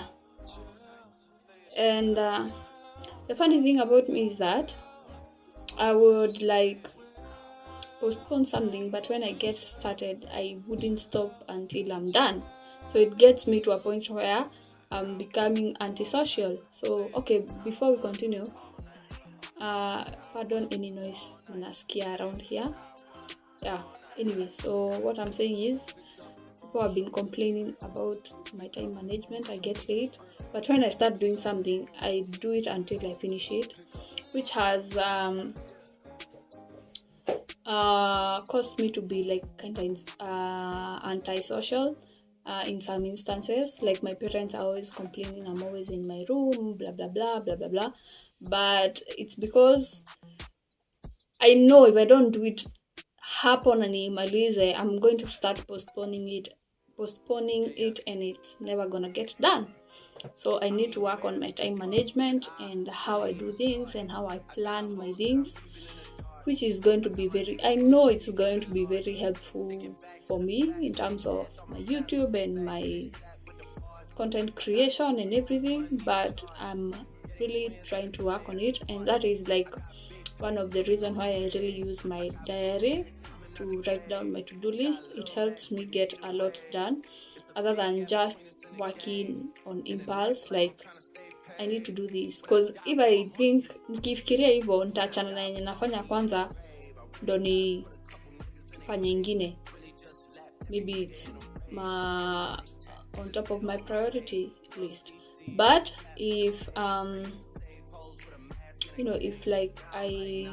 And the funny thing about me is that I would postpone something, but when I get started, I wouldn't stop until I'm done. So it gets me to a point where I'm becoming antisocial. So okay, before we continue, pardon any noise unasikia around here. Yeah, anyway, so what I'm saying is, people have been complaining about my time management. I get late, but when I start doing something, I do it until I finish it, which has caused me to be kind of antisocial in some instances. Like my parents are always complaining I'm always in my room, blah blah blah blah blah blah, but it's because I know if I don't do it happen and imalize, I'm going to start postponing it, and it's never gonna get done. So I need to work on my time management and how I do things and how I plan my things, which is going to be I know it's going to be very helpful for me in terms of my YouTube and my content creation and everything, but I'm really trying to work on it. And that is one of the reasons why I really use my diary to write down my to-do list. It helps me get a lot done other than just working on impulse, I need to do this, because if I think nikifikiria hivyo nitaachana na yenye nafanya kwanza ndo ni fanye ingine. Maybe it's on top of my priority list. But if if I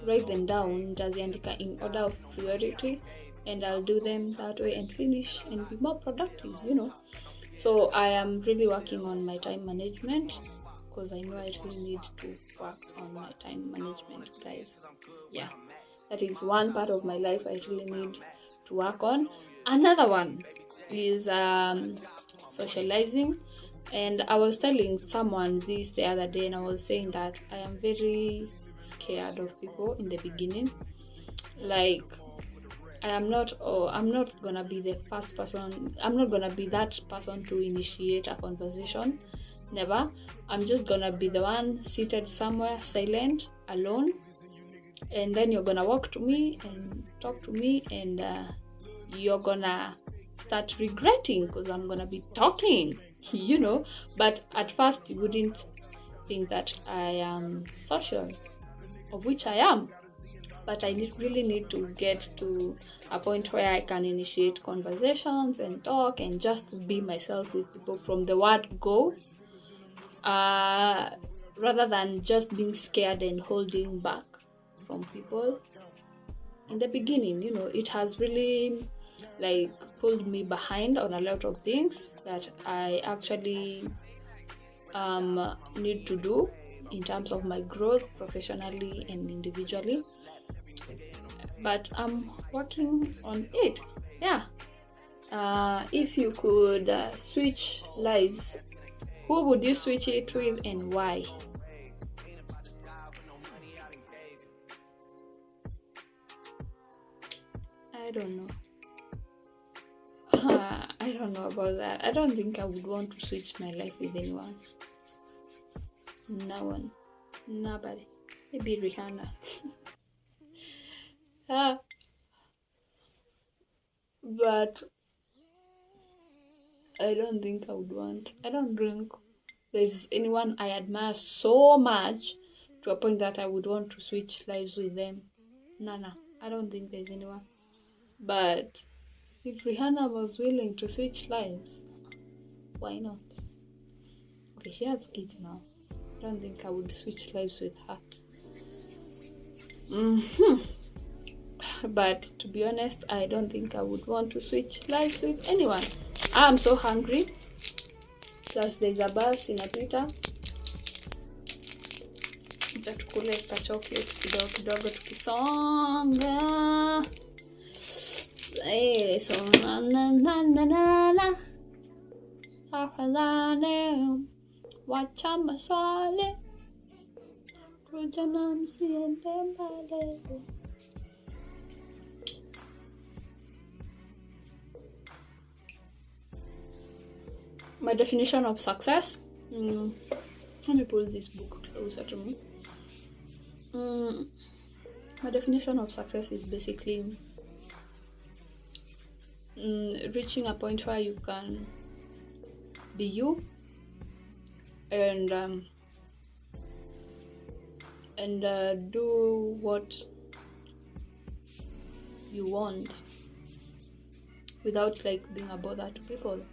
write them down, nitaziandika in order of priority, and I'll do them that way and finish and be more productive, So I am really working on my time management, because I know I really need to work on my time management, guys. Yeah, that is one part of my life I really need to work on. Another one is socializing. And I was telling someone this the other day, and I was saying that I am very scared of people in the beginning. I'm not gonna be the first person. I'm not gonna be that person to initiate a conversation. Never. I'm just gonna be the one seated somewhere, silent, alone, and then you're gonna walk to me and talk to me, and you're gonna start regretting because I'm gonna be talking, But at first you wouldn't think that I am social, of which I am. But I really need to get to a point where I can initiate conversations and talk and just be myself with people from the word go, rather than just being scared and holding back from people. In the beginning, it has really pulled me behind on a lot of things that I actually need to do in terms of my growth professionally and individually, but I'm working on it. Yeah. If you could switch lives, who would you switch it with and why? I don't know. I don't know about that. I don't think I would want to switch my life with anyone. No one. Nobody. Maybe Rihanna. But I don't think I would want. I don't think there's anyone I admire so much to a point that I would want to switch lives with them. No. I don't think there's anyone. But if Rihanna was willing to switch lives, why not? Okay, she has kids now. I don't think I would switch lives with her. But to be honest, I don't think I would want to switch lives with anyone. I'm so hungry. Plus there's a bus in a Twitter. Tukule ka chocolate kidogo tukisonga. So na tafadhali wacha maswali kujana msiende mbali. My definition of success. Let me pull this book closer to me. My definition of success is basically reaching a point where you can be you and do what you want without like being a bother to people,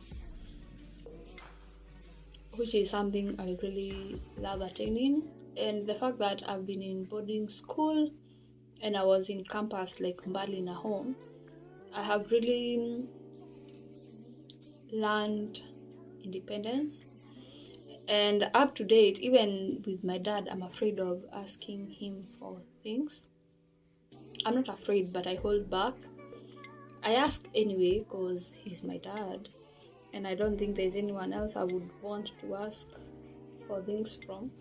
which is something I really love attaining. And the fact that I've been in boarding school and I was in campus like Mbali na home, I have really learned independence. And up to date, even with my dad, I'm afraid of asking him for things. I'm not afraid, but I hold back. I ask anyway because he's my dad. And I don't think there's anyone else I would want to ask for things from.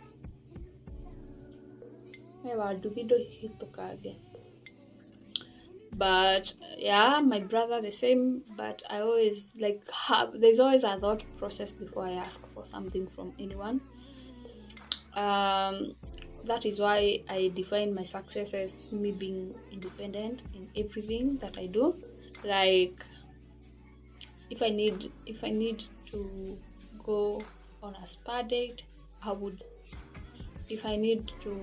But yeah, my brother the same, but I always there's always a thought process before I ask for something from anyone. That is why I define my success as me being independent in everything that I do. Like if I need to go on a spa date, I would. If I need to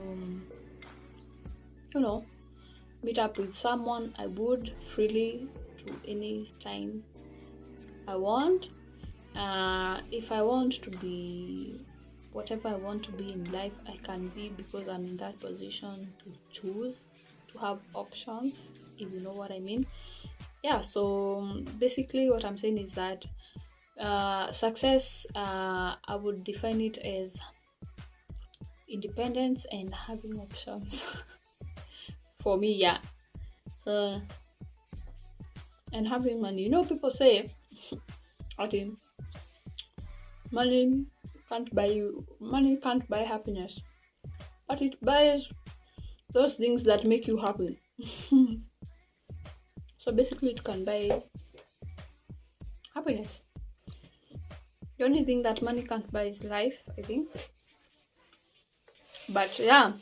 meet up with someone, I would freely to any time I want. If I want to be whatever I want to be in life, I can be, because I'm in that position to choose, to have options, if you know what I mean. Yeah, so basically what I'm saying is that success, I would define it as independence and having options. For me, yeah. So, and having money. People say, okay, money can't buy happiness, but it buys those things that make you happy. So basically it can buy happiness. The only thing that money can't buy is life, I think. But yeah,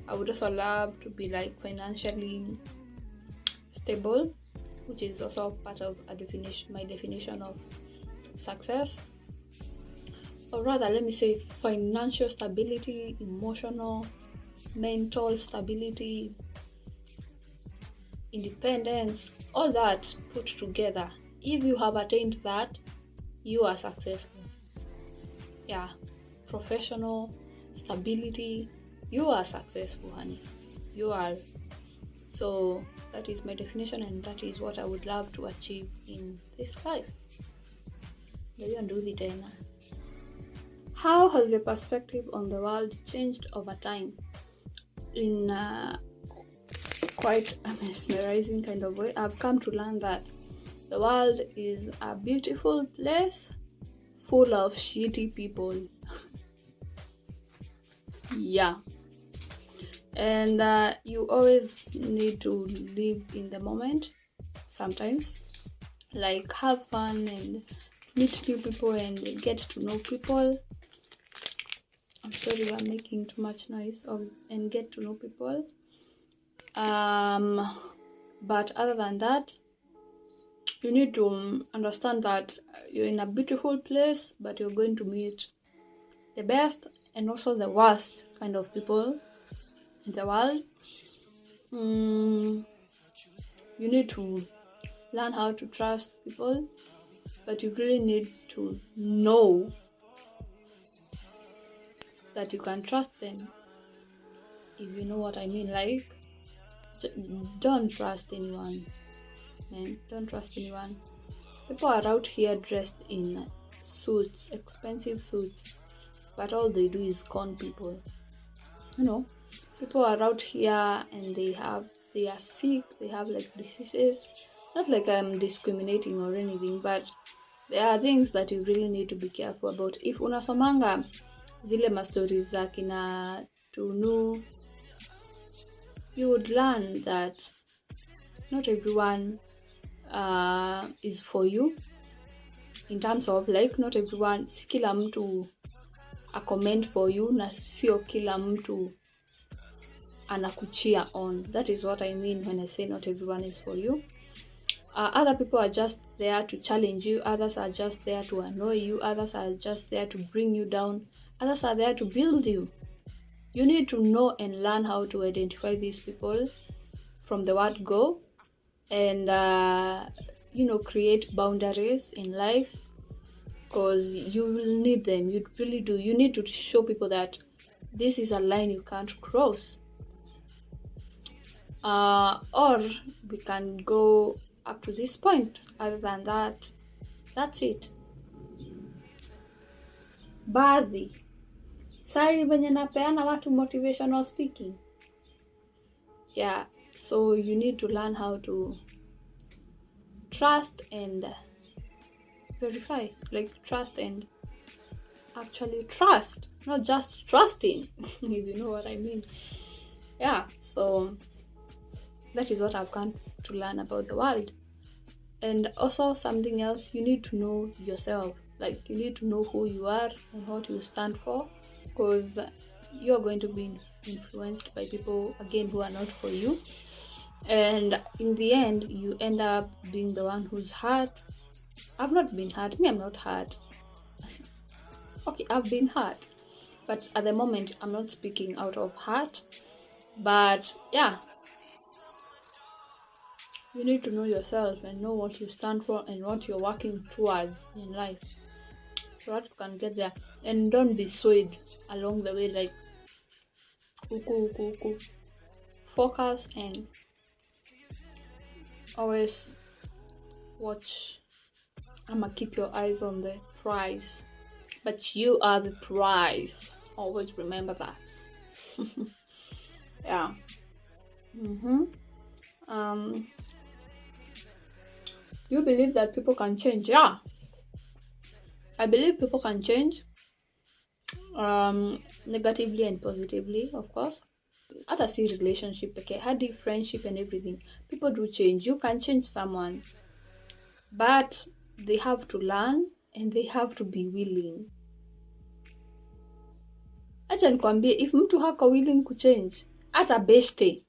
I would also love to be like financially stable, which is also part of my definition of success. Or rather, let me say financial stability, emotional, mental stability, independence, all that put together. If you have attained that, you are successful. Yeah, professional stability, you are successful, honey. You are. So that is my definition, and that is what I would love to achieve in this life. How has your perspective on the world changed over time? In quite a mesmerizing kind of way, I've come to learn that the world is a beautiful place full of shitty people. Yeah. And you always need to live in the moment sometimes, like have fun and meet new people and get to know people. I'm sorry, I'm making too much noise. And get to know people. But other than that, you need to understand that you're in a beautiful place, but you're going to meet the best and also the worst kind of people in the world. You need to learn how to trust people, but you really need to know that you can trust them, if you know what I mean. Like, don't trust anyone, man. Don't trust anyone. People are out here dressed in suits, expensive suits, but all they do is con people. People are out here and they are sick, they have like diseases. Not like I'm discriminating or anything, but there are things that you really need to be careful about. If unasomanga zile mastori za kina Tunu, you would learn that not everyone is for you, in terms of like not everyone, si kila mtu a comment for you na sio kila mtu anakuchia on. That is what I mean when I say not everyone is for you. Other people are just there to challenge you, others are just there to annoy you, others are just there to bring you down, others are there to build you. You need to know and learn how to identify these people from the word go, and create boundaries in life, because you will need them. You really do. You need to show people that this is a line you can't cross. Or we can go up to this point. Other than that, that's it. Baadhi sai venye napeana watu motivational speaking. Yeah, so you need to learn how to trust and verify. Like, trust and actually trust, not just trusting. If you know what I mean. Yeah, so that is what I've come to learn about the world. And also something else, you need to know yourself. Like, you need to know who you are and what you stand for, because you're going to be influenced by people, again, who are not for you. And in the end, you end up being the one who's hurt. I've not been hurt. I'm not hurt. Okay, I've been hurt. But at the moment, I'm not speaking out of hurt. But yeah, you need to know yourself and know what you stand for and what you're working towards in life, so that you can get there. And don't be swayed along the way, like uku. Focus and always watch. I'ma keep your eyes on the prize, but you are the prize. Always remember that. Yeah. You believe that people can change? Yeah, I believe people can change, negatively and positively, of course. Hata si relationship, okay, hadi friendship and everything, people do change. You can change someone, but they have to learn and they have to be willing. Acha nikwambie, if mtu hako willing kuchange, hata beshte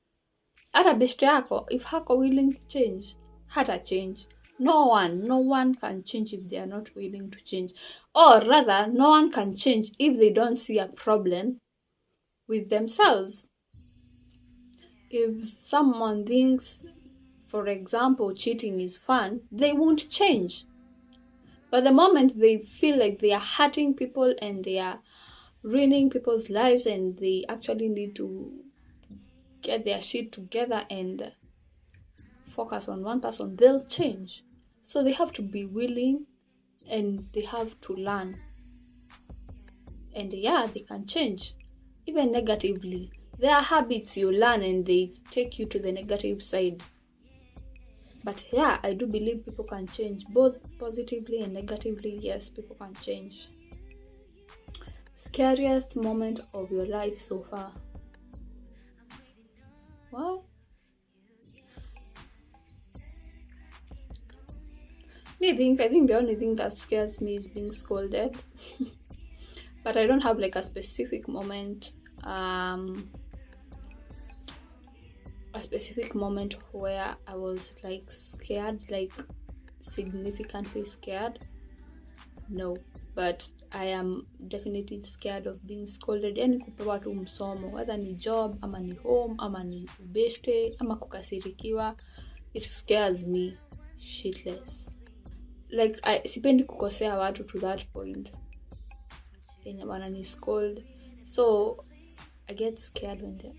yako, if hako willing to change, hata change. No one can change if they are not willing to change. Or rather, no one can change if they don't see a problem with themselves. If someone thinks, for example, cheating is fun, they won't change. But the moment they feel like they are hurting people and they are ruining people's lives and they actually need to get their shit together and focus on one person, they'll change. So they have to be willing and they have to learn. And yeah, they can change, even negatively. There are habits you learn and they take you to the negative side. But yeah, I do believe people can change, both positively and negatively. Yes, people can change. Scariest moment of your life so far? What? I think the only thing that scares me is being scolded. But I don't have like a specific moment. A specific moment where I was like scared, like significantly scared. No, but I am definitely scared of being scolded. Yani kupewa tu msomo, whether ni job ama ni home ama ni ubeshte ama kukasirikiwa, it scares me shitless. Like sipendi kukosea watu to that point yenye wanani scold, so I get scared when they,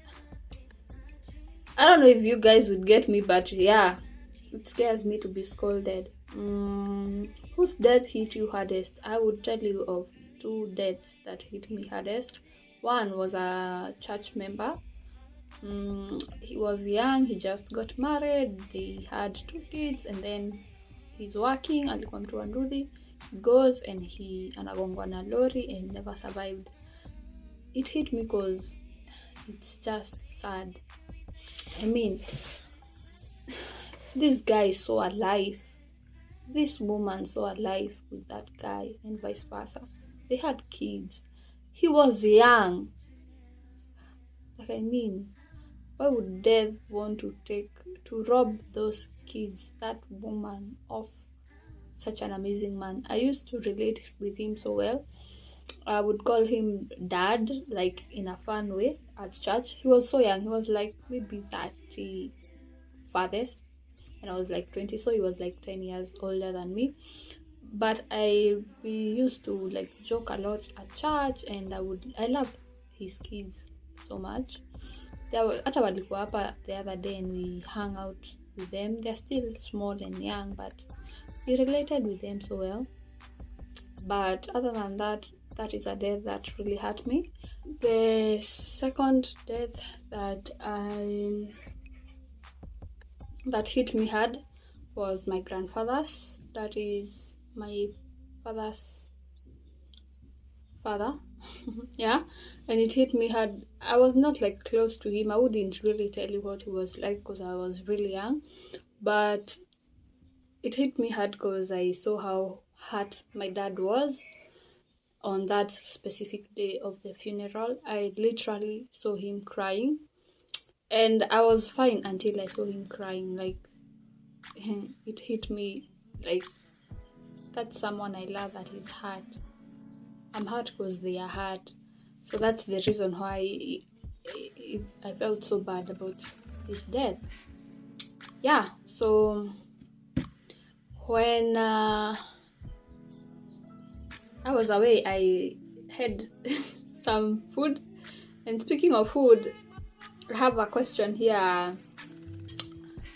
I don't know if you guys would get me, but yeah, it scares me to be scolded. Whose death hit you hardest? I would tell you of 2 deaths that hit me hardest. One was a church member. He was young, he just got married, they had 2 kids, and then he's working, alikuwa mtu wa nduthi, he goes and he anagongwa na lori and never survived. It hit me because it's just sad. I mean, this guy is so alive. This woman so alive with that guy and vice versa. They had kids. He was young. Like, I mean, why would death want to rob those kids, that woman, of such an amazing man? I used to relate with him so well. I would call him dad, like in a fun way at church. He was so young. He was like maybe 30 farthest, and I was like 20, so he was like 10 years older than me. But we used to like joke a lot at church, and I love his kids so much. Hata walikuwa hapa the other day and we hung out with them. They're still small and young, but we related with them so well. But other than that, that is a death that really hurt me. The second death that hit me hard was my grandfather's. That is my father's father. Yeah, and it hit me hard. I was not like close to him. I wouldn't really tell you what he was like because I was really young, but it hit me hard because I saw how hurt my dad was on that specific day of the funeral. I literally saw him crying, and I was fine until I saw him crying. Like, it hit me like that's someone I love that is hurt. I'm hurt because they are hurt. So that's the reason why I felt so bad about his death. Yeah, so when I was away, I had some food. And speaking of food, I have a question here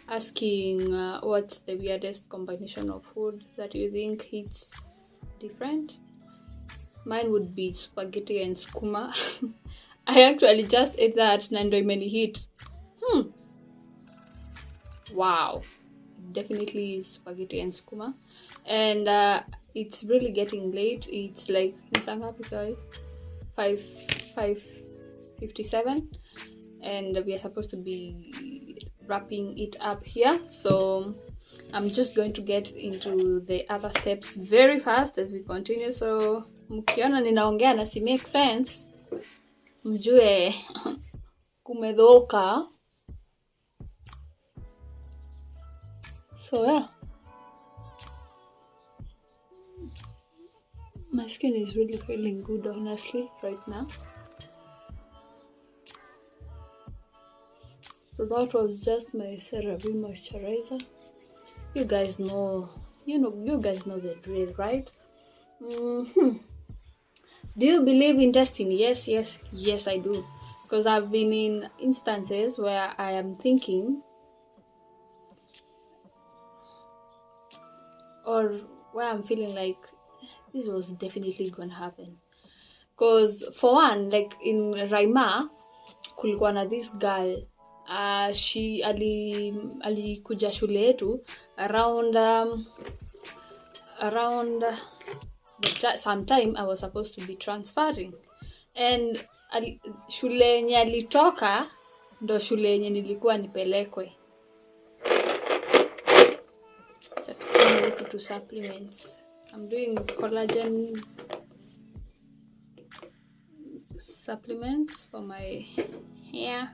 asking what's the weirdest combination of food that you think hits different? Mine would be spaghetti and skuma. I actually just ate that na ndo imenihit. Wow. Definitely is spaghetti and skuma. And it's really getting late. It's like 5:57, and we are supposed to be wrapping it up here. So I'm just going to get into the other steps very fast as we continue. So mkiona ninaongea na si make sense, mjue kumedhoka. So yeah, my skin is really feeling good honestly right now. So that was just my CeraVe moisturizer. You guys know the drill, right? Do you believe in destiny? Yes, I do. Because I've been in instances where I am thinking, or where I'm feeling like this was definitely gonna happen. Because for one, like in Raima, kulikuwa na this girl. She alikuja shule yetu around sometime I was supposed to be transferring, and shule yenye alitoka ndo shule yenye nilikuwa nipelekwe. To supplements, I'm doing collagen supplements for my hair,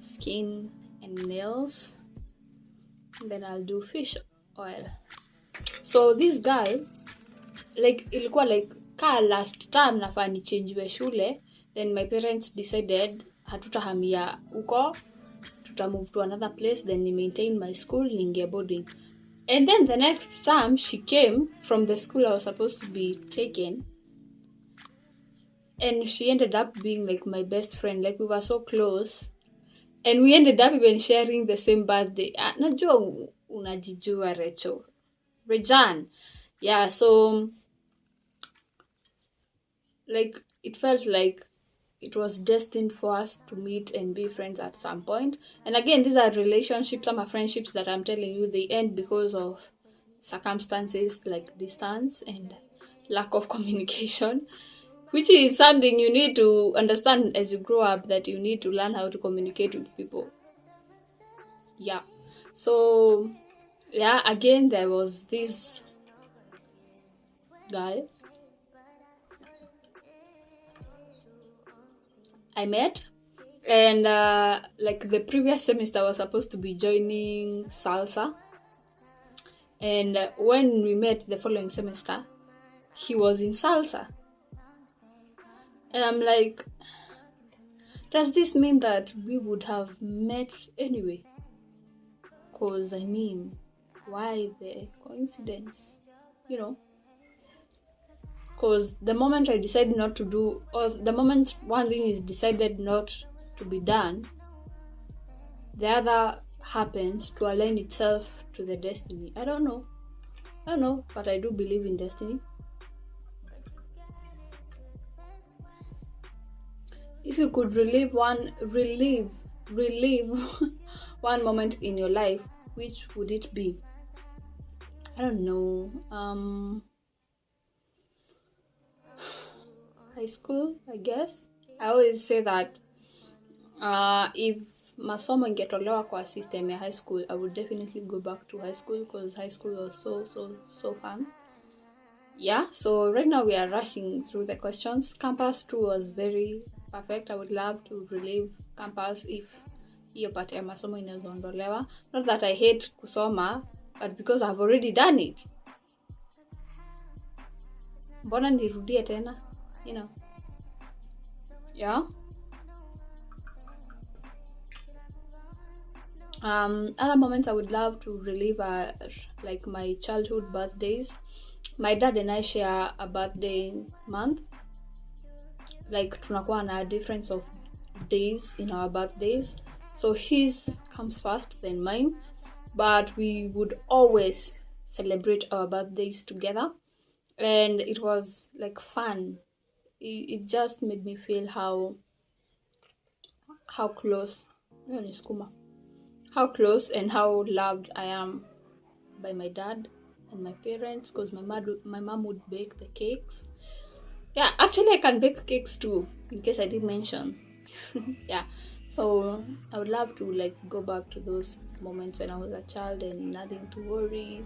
skin and nails, and then I'll do fish oil. So this guy, like ilikuwa like last time nafaa ni change shule, then my parents decided hatutahamia uko, tutamove to another place, then ni maintain my school, ninge boarding. And then the next time she came from the school I was supposed to be taken, and she ended up being like my best friend. Like we were so close, and we ended up even sharing the same birthday. Najua unajijua Rejan. Yeah, so like it felt like it was destined for us to meet and be friends at some point. And again, these are relationships, some are friendships that I'm telling you, they end because of circumstances like distance and lack of communication, which is something you need to understand as you grow up, that you need to learn how to communicate with people. Yeah. So, yeah, again, there was this guy I met, and like the previous semester I was supposed to be joining salsa, and when we met the following semester he was in salsa, and I'm like, does this mean that we would have met anyway? Because I mean, why the coincidence, you know? Because the moment I decide not to do, or the moment one thing is decided not to be done, the other happens to align itself to the destiny. I don't know, but I do believe in destiny. If you could relive one moment in your life, which would it be? I don't know. High school, I guess. I always say that if masomo ingetolewa kwa system ya high school, I would definitely go back to high school, because high school was so fun. Yeah, so right now we are rushing through the questions. Campus 2 was very perfect. I would love to relive campus if hiyo part ya masomo inazoondolewa. Not that I hate kusoma, but because I've already done it. Mbona nirudie tena? You know. Yeah. Other moments I would love to relive are like my childhood birthdays. My dad and I share a birthday month. Like tunakuwa na difference of days in our birthdays. So his comes first, then mine. But we would always celebrate our birthdays together. And it was like fun. It just made me feel how close and how loved I am by my dad and my parents, because my mom would bake the cakes. Yeah, actually I can bake cakes too, in case I did mention. Yeah, so I would love to like go back to those moments when I was a child and nothing to worry,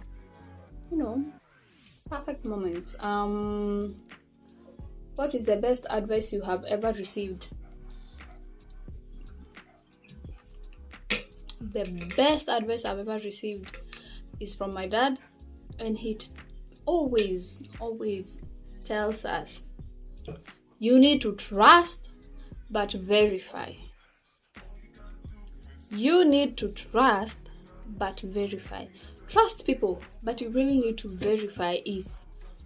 you know, perfect moments. What is the best advice you have ever received? The best advice I've ever received is from my dad, and he always tells us, you need to trust but verify. You need to trust but verify. Trust people, but you really need to verify if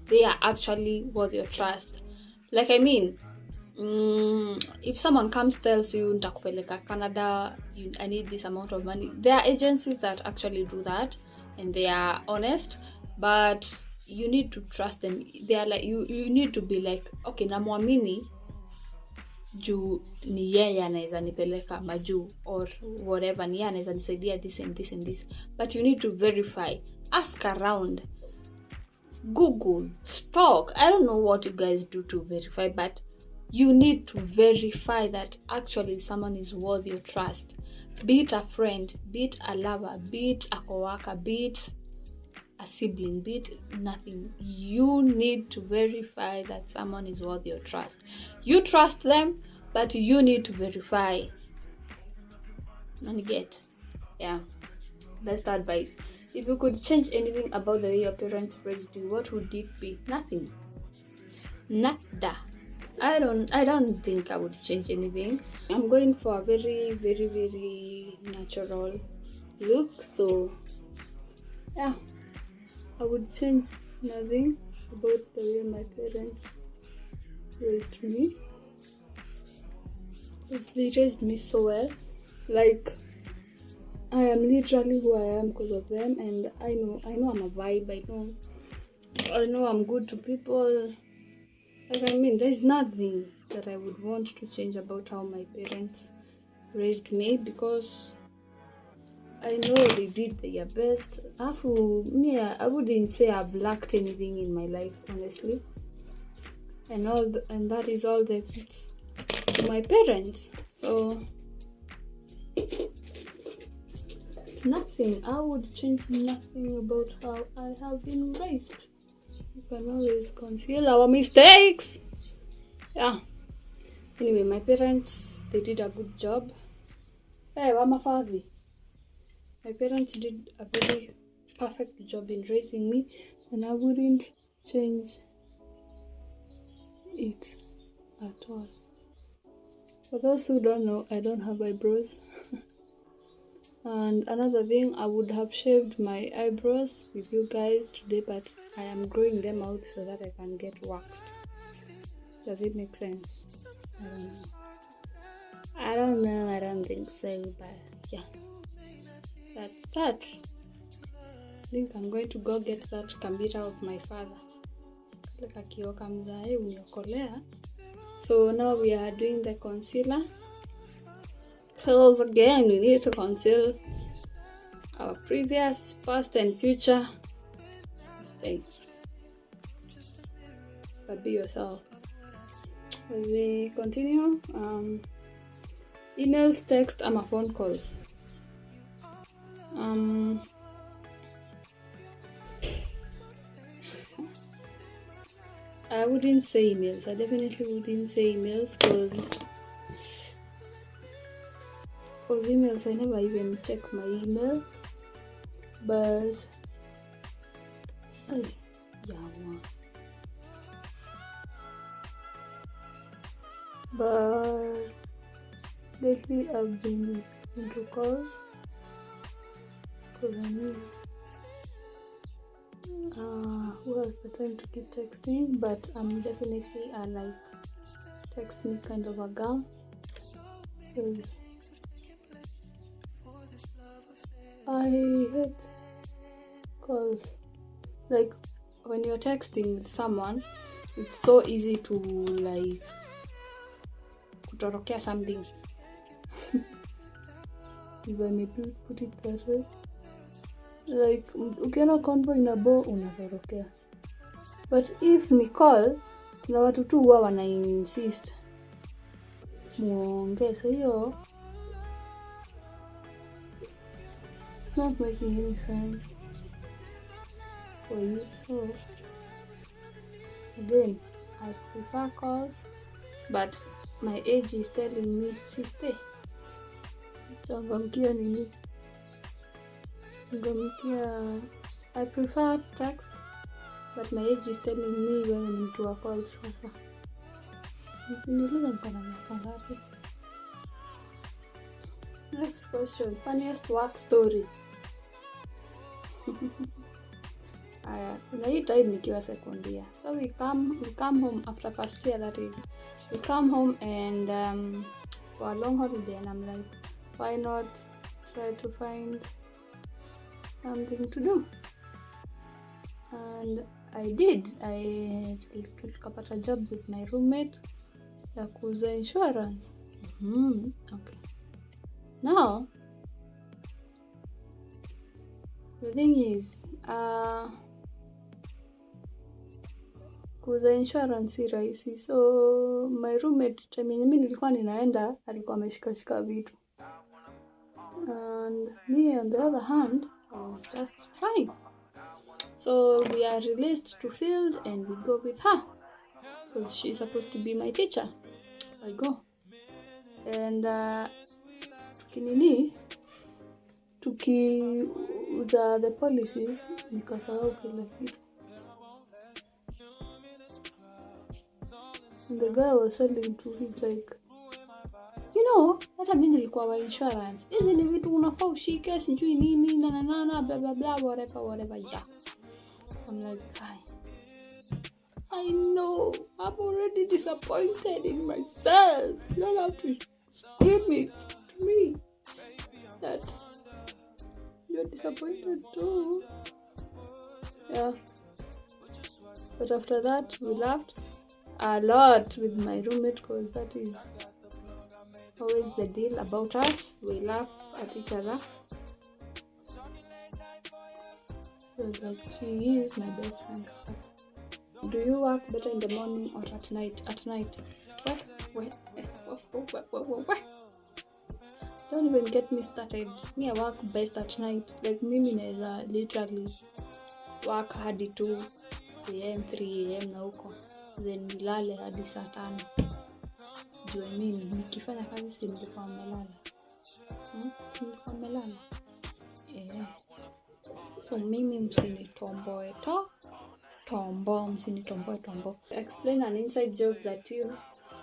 they are actually worth your trust. Like, I mean, if someone comes tells you nitakupeleka Canada, I need this amount of money, there are agencies that actually do that and they are honest, but you need to trust them. They are like, you need to be like, okay, namwamini juu ni yeye anaweza nipeleka majuu or whatever, ni yeye anaweza nisaidia this and this and this. But you need to verify, ask around, Google, stalk. I don't know what you guys do to verify, but you need to verify that actually someone is worth your trust. Be it a friend, be it a lover, be it a coworker, be it a sibling, be it nothing. You need to verify that someone is worth your trust. You trust them, but you need to verify. And get, yeah, best advice. If you could change anything about the way your parents raised you, what would it be? Nothing. Nada. I don't think I would change anything. I'm going for a very, very, very natural look, so yeah, I would change nothing about the way my parents raised me, because they raised me so well. Like, I am literally who I am because of them, and I know I'm a vibe. I know I'm good to people. Like, I mean, there's nothing that I would want to change about how my parents raised me, because I know they did their best. I wouldn't say I've lacked anything in my life, honestly. And that is all thanks to my parents. So nothing. I would change nothing about how I have been raised. You can always conceal our mistakes. Yeah. Anyway, my parents, they did a good job. Hey, my father. My parents did a very perfect job in raising me, and I wouldn't change it at all. For those who don't know, I don't have eyebrows. And another thing, I would have shaved my eyebrows with you guys today, but I am growing them out so that I can get waxed. Does it make sense? I don't know. I don't think so, but yeah. That's that. I think I'm going to go get that kambira of my father. So now we are doing the concealer. Because again, we need to conceal our previous, past, and future mistakes. But be yourself. As we continue, emails, text, and phone calls. I wouldn't say emails. I definitely wouldn't say emails, because emails, I never even check my emails. But lately I've been into calls, because I mean, who has the time to keep texting? But I'm definitely a like text me kind of a girl, because I hate calls. Like, when you're texting with someone, it's so easy to like kutorokea something. If I may put it that way. Like, ukiona convo inabo unatorokea. But if ni call, kuna watu tu huwa wana insist muongeze hiyo. It's not making any sense for you. So again, I prefer calls, but my age is telling me sister, changamkia nini? Changamkia. I prefer text, but my age is telling me wewe ni mtu wa calls sasa. Niuliza niko na miaka ngapi? Next question. Funniest work story. Hii time nikiwa second year. So we come home after first year, that is. We come home and for a long holiday, and I'm like, why not try to find something to do? And I did. I tukapata job with my roommate ya kuuza insurance. Okay. Now, the thing is, kuuza insurance si rahisi. So my roommate, time mimi nilikuwa ninaenda, alikuwa ameshika vitu. And me, on the other hand, I was just trying. So we are released to field and we go with her because she's supposed to be my teacher. I go. And tukiuza the policies, nikasahau kila kitu. And the guy was selling to, he's like, hata mimi nilikuwa wa insurance. Hizi ni vitu unafaa ushike, sijui nini, blah blah blah, whatever, yeah. I'm like, I know, I'm already disappointed in myself. You don't have to scream it to me that you're disappointed too. Yeah. But after that, we laughed a lot with my roommate because that is always the deal about us. We laugh at each other. She was like, she is my best friend. Do you work better in the morning or at night? At night. What? Don't even get me started. Me, I work best at night. Like mimi naeza literally work hadi 2 AM, 3 AM na huko. Then nilale hadi saa 5. Do I mean nikifanya kazi si nilikuwa nimelala. Nilikuwa nimelala. Yeah. So mimi msinitomboe tombo. Explain an inside joke that you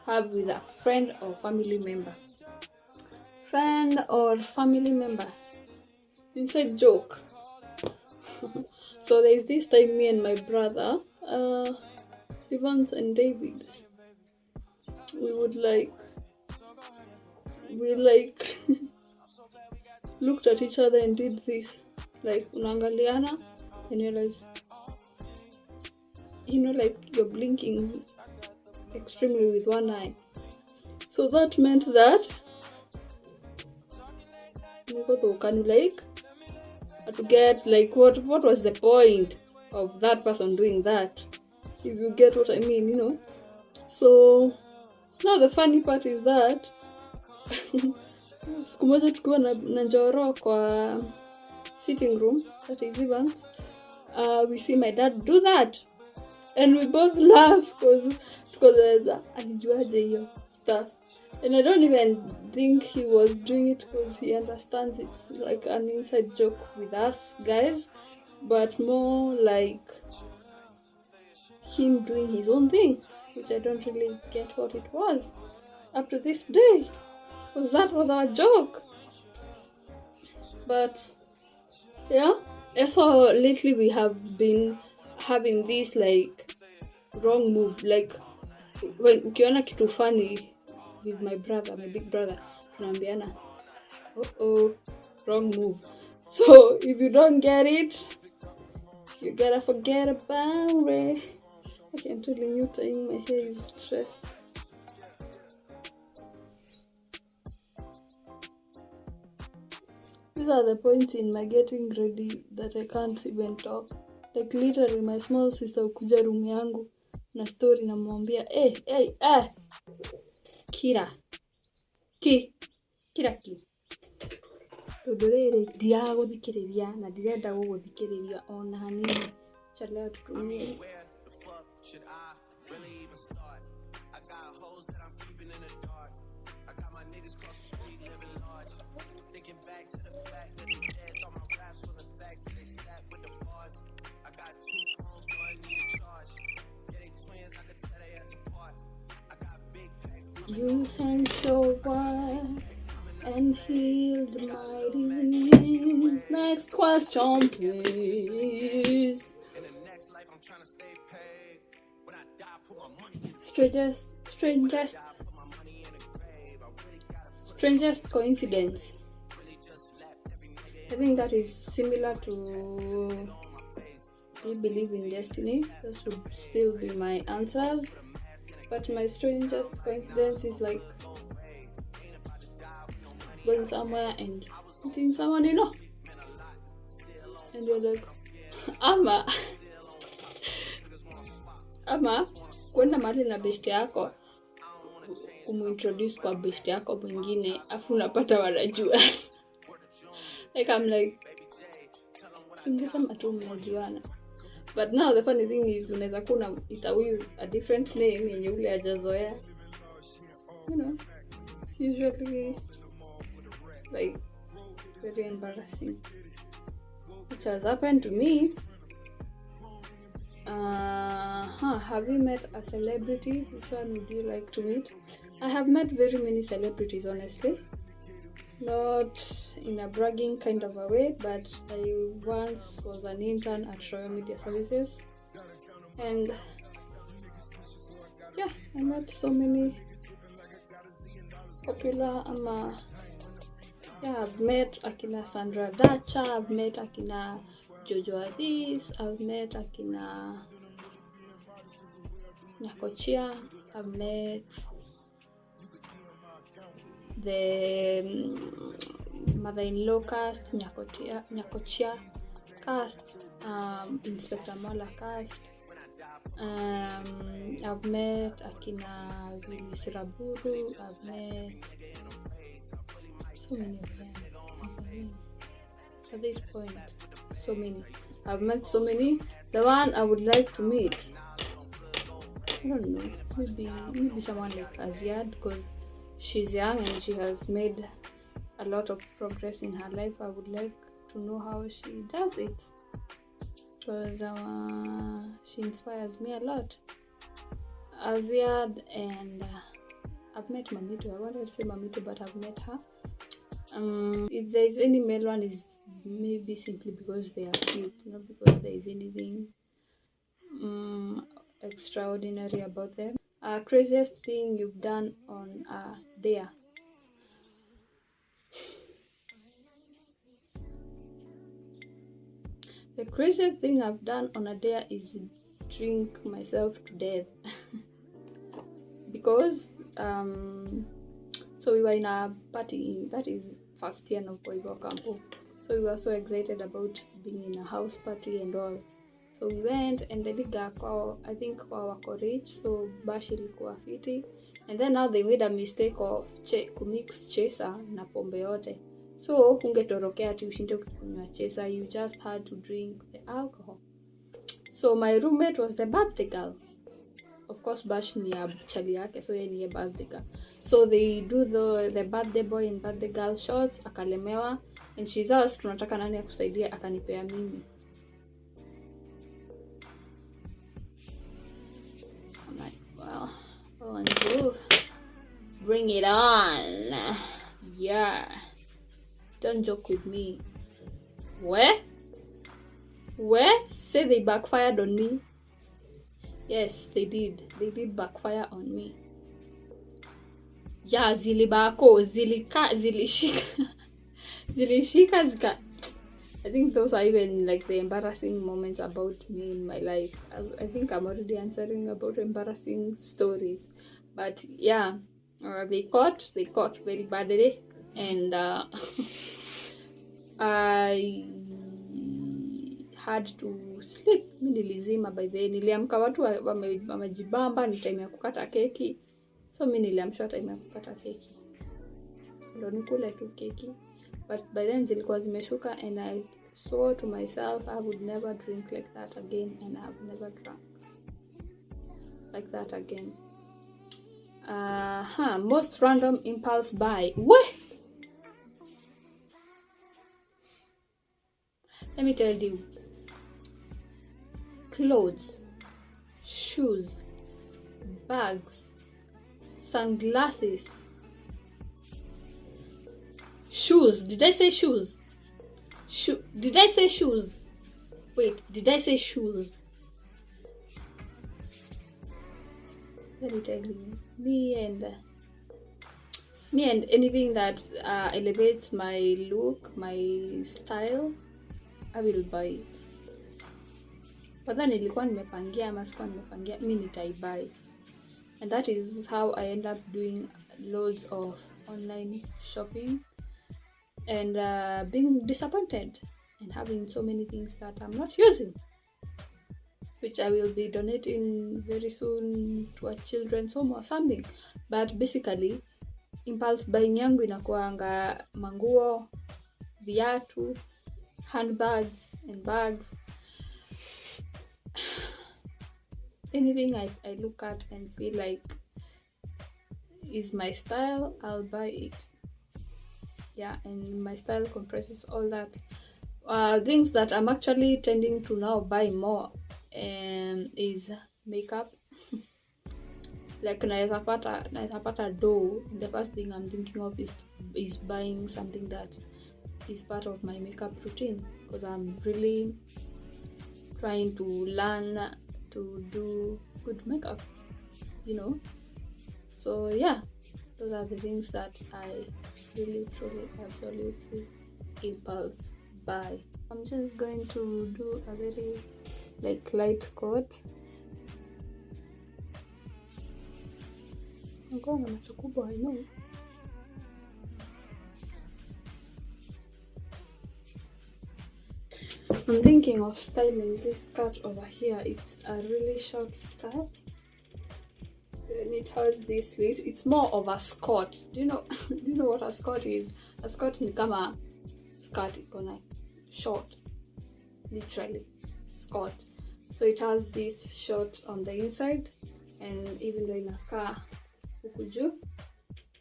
have with a friend or family member. Friend or family member. Inside joke. So there's this time me and my brother, Evans and David, we looked at each other and did this. Like unaangaliana and you're like, like you're blinking extremely with one eye. So that meant that can you like to get like what was the point of that person doing that, if you get what I mean, So now the funny part is that siku moja tukiwa na Njoro kwa sitting room, that is Evans, we see my dad do that and we both laugh because alijuaje hiyo stuff. And I don't even think he was doing it because he understands it's like an inside joke with us guys, but more like him doing his own thing, which I don't really get what it was up to this day, because that was our joke. But yeah, so lately we have been having this like wrong move, like when ukiona kitu funny with my brother, my big brother, tunaambiana wrong move. So if you don't get it, you gotta forget about it. Okay, I'm telling you, tying my hair is stress. These are the points in my getting ready that I can't even talk. Like literally my small sister ukuja room yangu na story na mwambia Kira Dodorere diago thikiriria na ndirenda guguthikiriria ona hanini. Chaleo tutumie. You sent your word and healed my disease. Next question, please. Strangest coincidence. I think that is similar to you believe in destiny. Those would still be my answers. But my strangest coincidence is like going somewhere and meeting someone you know, and you're like, ama kwenda mahali na best yako kumuintroduce kwa best yako mwingine afu unapata wanajua. Like I'm like, singesema tu mnajuana. But now the funny thing is unaweza kuna ita huyu a different name yenye ule hajazoea. You know, it's usually like very embarrassing. Which has happened to me. Have you met a celebrity? Which one would you like to meet? I have met very many celebrities, honestly. Not in a bragging kind of a way, but I once was an intern at Royal Media Services. And yeah, I met so many popular I've met Akina Sandra Dacha, I've met Akina Jojo Adis, I've met Akina Nyakochia, I've met the mother-in-law cast, Nyakochia cast, Inspector Mola cast. I've met Akina Willis Raburu, I've met so many of them. At this point, so many. I've met so many. The one I would like to meet, I don't know, maybe someone like Aziad, because she's young and she has made a lot of progress in her life. I would like to know how she does it, because she inspires me a lot. Aziad, and I've met Mamito. I wanted to say Mamito, but I've met her. If there is any male one, is maybe simply because they are cute, not because there is anything extraordinary about them. Craziest thing you've done on a dare? The craziest thing I've done on a dare is drink myself to death. Because so we were in a party, that is first year of Koivo Campo. So we were so excited about being in a house party and all. So we went and the liga kwa, I think kwa wako rich, so bash ilikuwa fiti. And then now they made a mistake of kumix chaser na pombe yote. So ungetorokea ati ushinde ukikunywa chaser, you just had to drink the alcohol. So my roommate was the birthday girl. Of course, bash ni ya chali yake, so yeye ni birthday girl. So they do the birthday boy and birthday girl shots, akalemewa, and she's asked, tunataka nani akusaidia, akanipea mimi. I'm like, well, do. Bring it on. Yeah. Don't joke with me. Where? Say they backfired on me. Yes, they did. They did backfire on me. Yeah, zilishika. Zilishika. I think those are even like the embarrassing moments about me in my life. I think I'm already answering about embarrassing stories. But yeah, they caught very badly. And I had to sleep. Mimi nilizima by the niliamka watu wamejibamba, ni time ya kukata keki. So mimi niliamshwa time ya kukata keki. Ndio nikule tu keki. But by then zilikuwa zimeshuka, and I swore to myself I would never drink like that again, and I've never drunk like that again. Most random impulse buy. What? Let me tell you. Clothes, shoes, bags, sunglasses. Shoes. Did I say shoes? Did I say shoes? Wait, did I say shoes? Let me tell you. Me and anything that elevates my look, my style, I will buy it. whether nilikuwa nimepangia ama sikuwa nimepangia, mi nitaibuy. And that is how I end up doing loads of online shopping and being disappointed and having so many things that I'm not using, which I will be donating very soon to a children's home or something. But basically impulse buying yangu inakuanga manguo, viatu, handbags and bags. Anything I look at and feel like is my style, I'll buy it. Yeah, and my style compresses all that. Things that I'm actually tending to now buy more is makeup. Like naeza pata dough, the first thing I'm thinking of is buying something that is part of my makeup routine, because I'm really trying to learn to do good makeup, you know. So yeah, those are the things that I really, truly, absolutely impulse buy. I'm just going to do a very light coat. I'm going on a kubo, I know. I'm thinking of styling this skirt over here. It's a really short skirt. And it has this slit. It's more of a skirt. Do you know what a skirt is? A skirt ni kama skirt ikona short, literally skirt. So it has this short on the inside, and even though inakaa huku juu,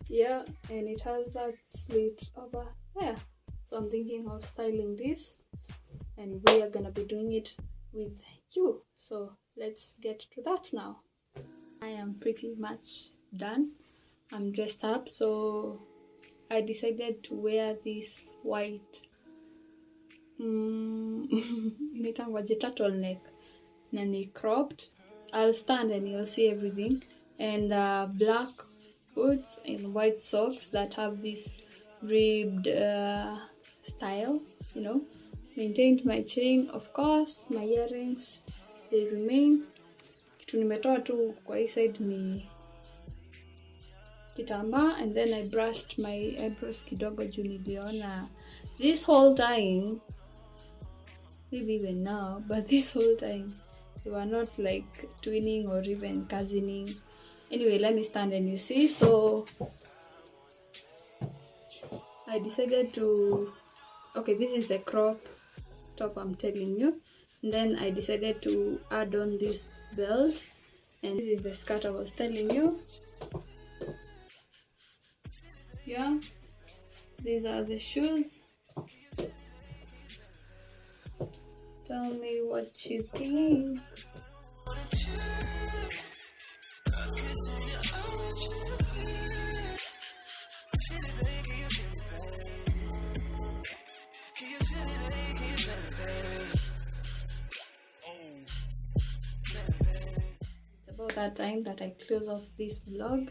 yeah, and it has that slit over there. So I'm thinking of styling this, and we are gonna be doing it with you. So let's get to that now. I am pretty much done. I'm dressed up, so I decided to wear this white turtleneck na ni cropped. I'll stand and you'll see everything. And black boots and white socks that have this ribbed style, you know. Maintained my chain, of course. My earrings, they remain. Kitu nimetoa tu kwa hii side ni kitambaa, and then I brushed my eyebrows kidogo juu niliona this whole time, maybe even now, but this whole time they were not like twinning or even cousining. Anyway, let me stand and you see. So I decided to, okay, this is the crop top I'm telling you. And then I decided to add on this belt, and this is the skirt I was telling you. Yeah, these are the shoes. Tell me what you think. It's about that time that I close off this vlog.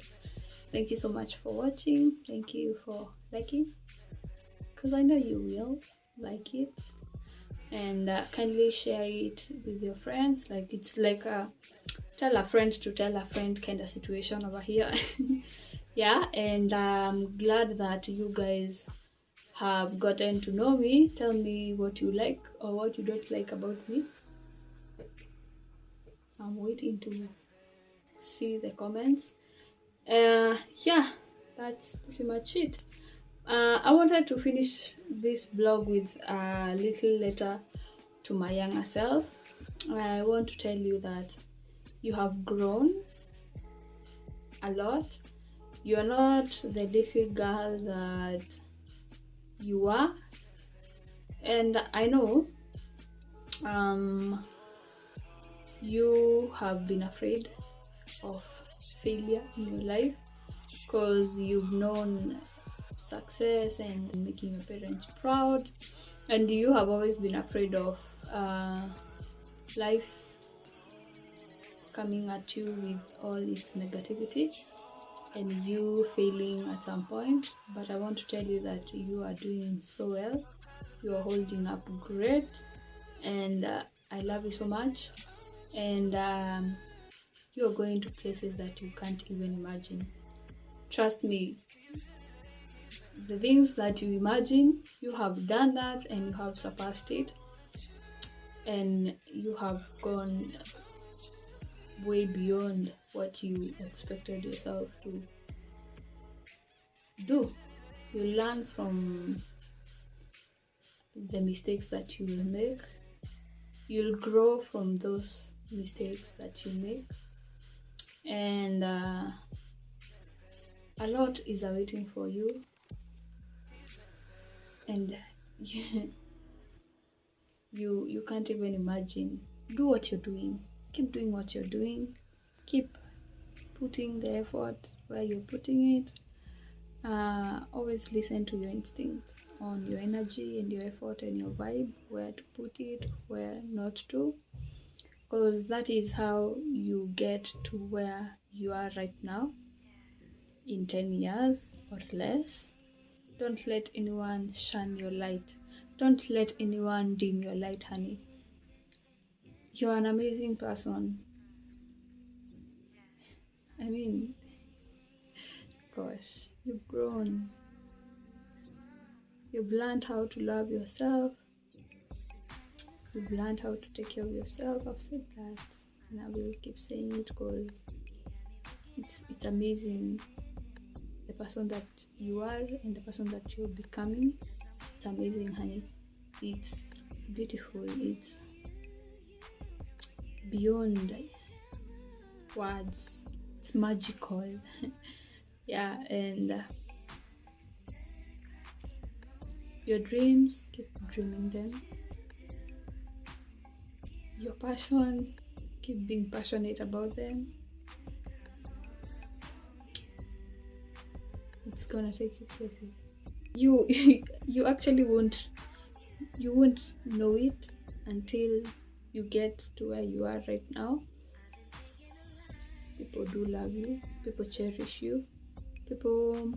Thank you so much for watching. Thank you for liking, because I know you will like it. And kindly share it with your friends. Like, it's like a tell a friend to tell a friend kind of situation over here. Yeah, and I'm glad that you guys have gotten to know me. Tell me what you like or what you don't like about me. I'm waiting to see the comments. Yeah, that's pretty much it. I wanted to finish this vlog with a little letter to my younger self. I want to tell you that you have grown a lot. You're not the little girl that you are, and I know you have been afraid of failure in your life, because you've known success and making your parents proud, and you have always been afraid of life coming at you with all its negativity and you failing at some point. But I want to tell you that you are doing so well. You are holding up great, and I love you so much, and you're going to places that you can't even imagine. Trust me, the things that you imagine, you have done that and you have surpassed it, and you have gone way beyond what you expected yourself to do. You learn from the mistakes that you will make. You'll grow from those mistakes that you make, and a lot is awaiting for you, and you can't even imagine. Do what you're doing. Keep doing what you're doing. Keep putting the effort where you're putting it. Always listen to your instincts on your energy and your effort and your vibe, where to put it, where not to, because that is how you get to where you are right now in 10 years or less. Don't let anyone shine your light. Don't let anyone dim your light, honey. You're an amazing person. I mean, gosh, you've grown. You've learned how to love yourself. You've learned how to take care of yourself. I've said that, and I will keep saying it because it's amazing, the person that you are and the person that you're becoming. It's amazing, honey. It's beautiful. It's beyond words. It's magical. Yeah, and your dreams, keep dreaming them. Your passion, keep being passionate about them. It's gonna take you places. You actually won't know it until you get to where you are right now. People do love you. People cherish you. People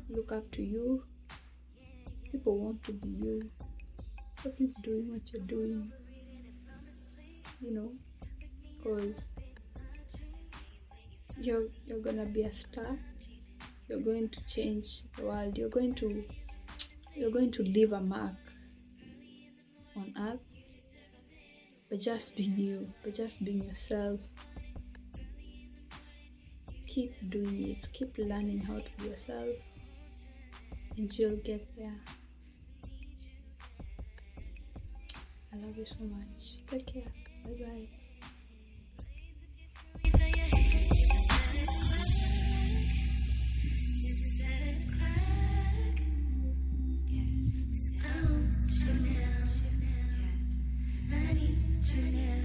look up to you. People want to be you. So keep doing what you're doing, because you're gonna be a star. You're going to change the world. You're going to leave a mark on earth by just being you, by just being yourself. Keep doing it. Keep learning how to be yourself, and you'll get there. I love you so much. Take care. Bye-bye. I need you now.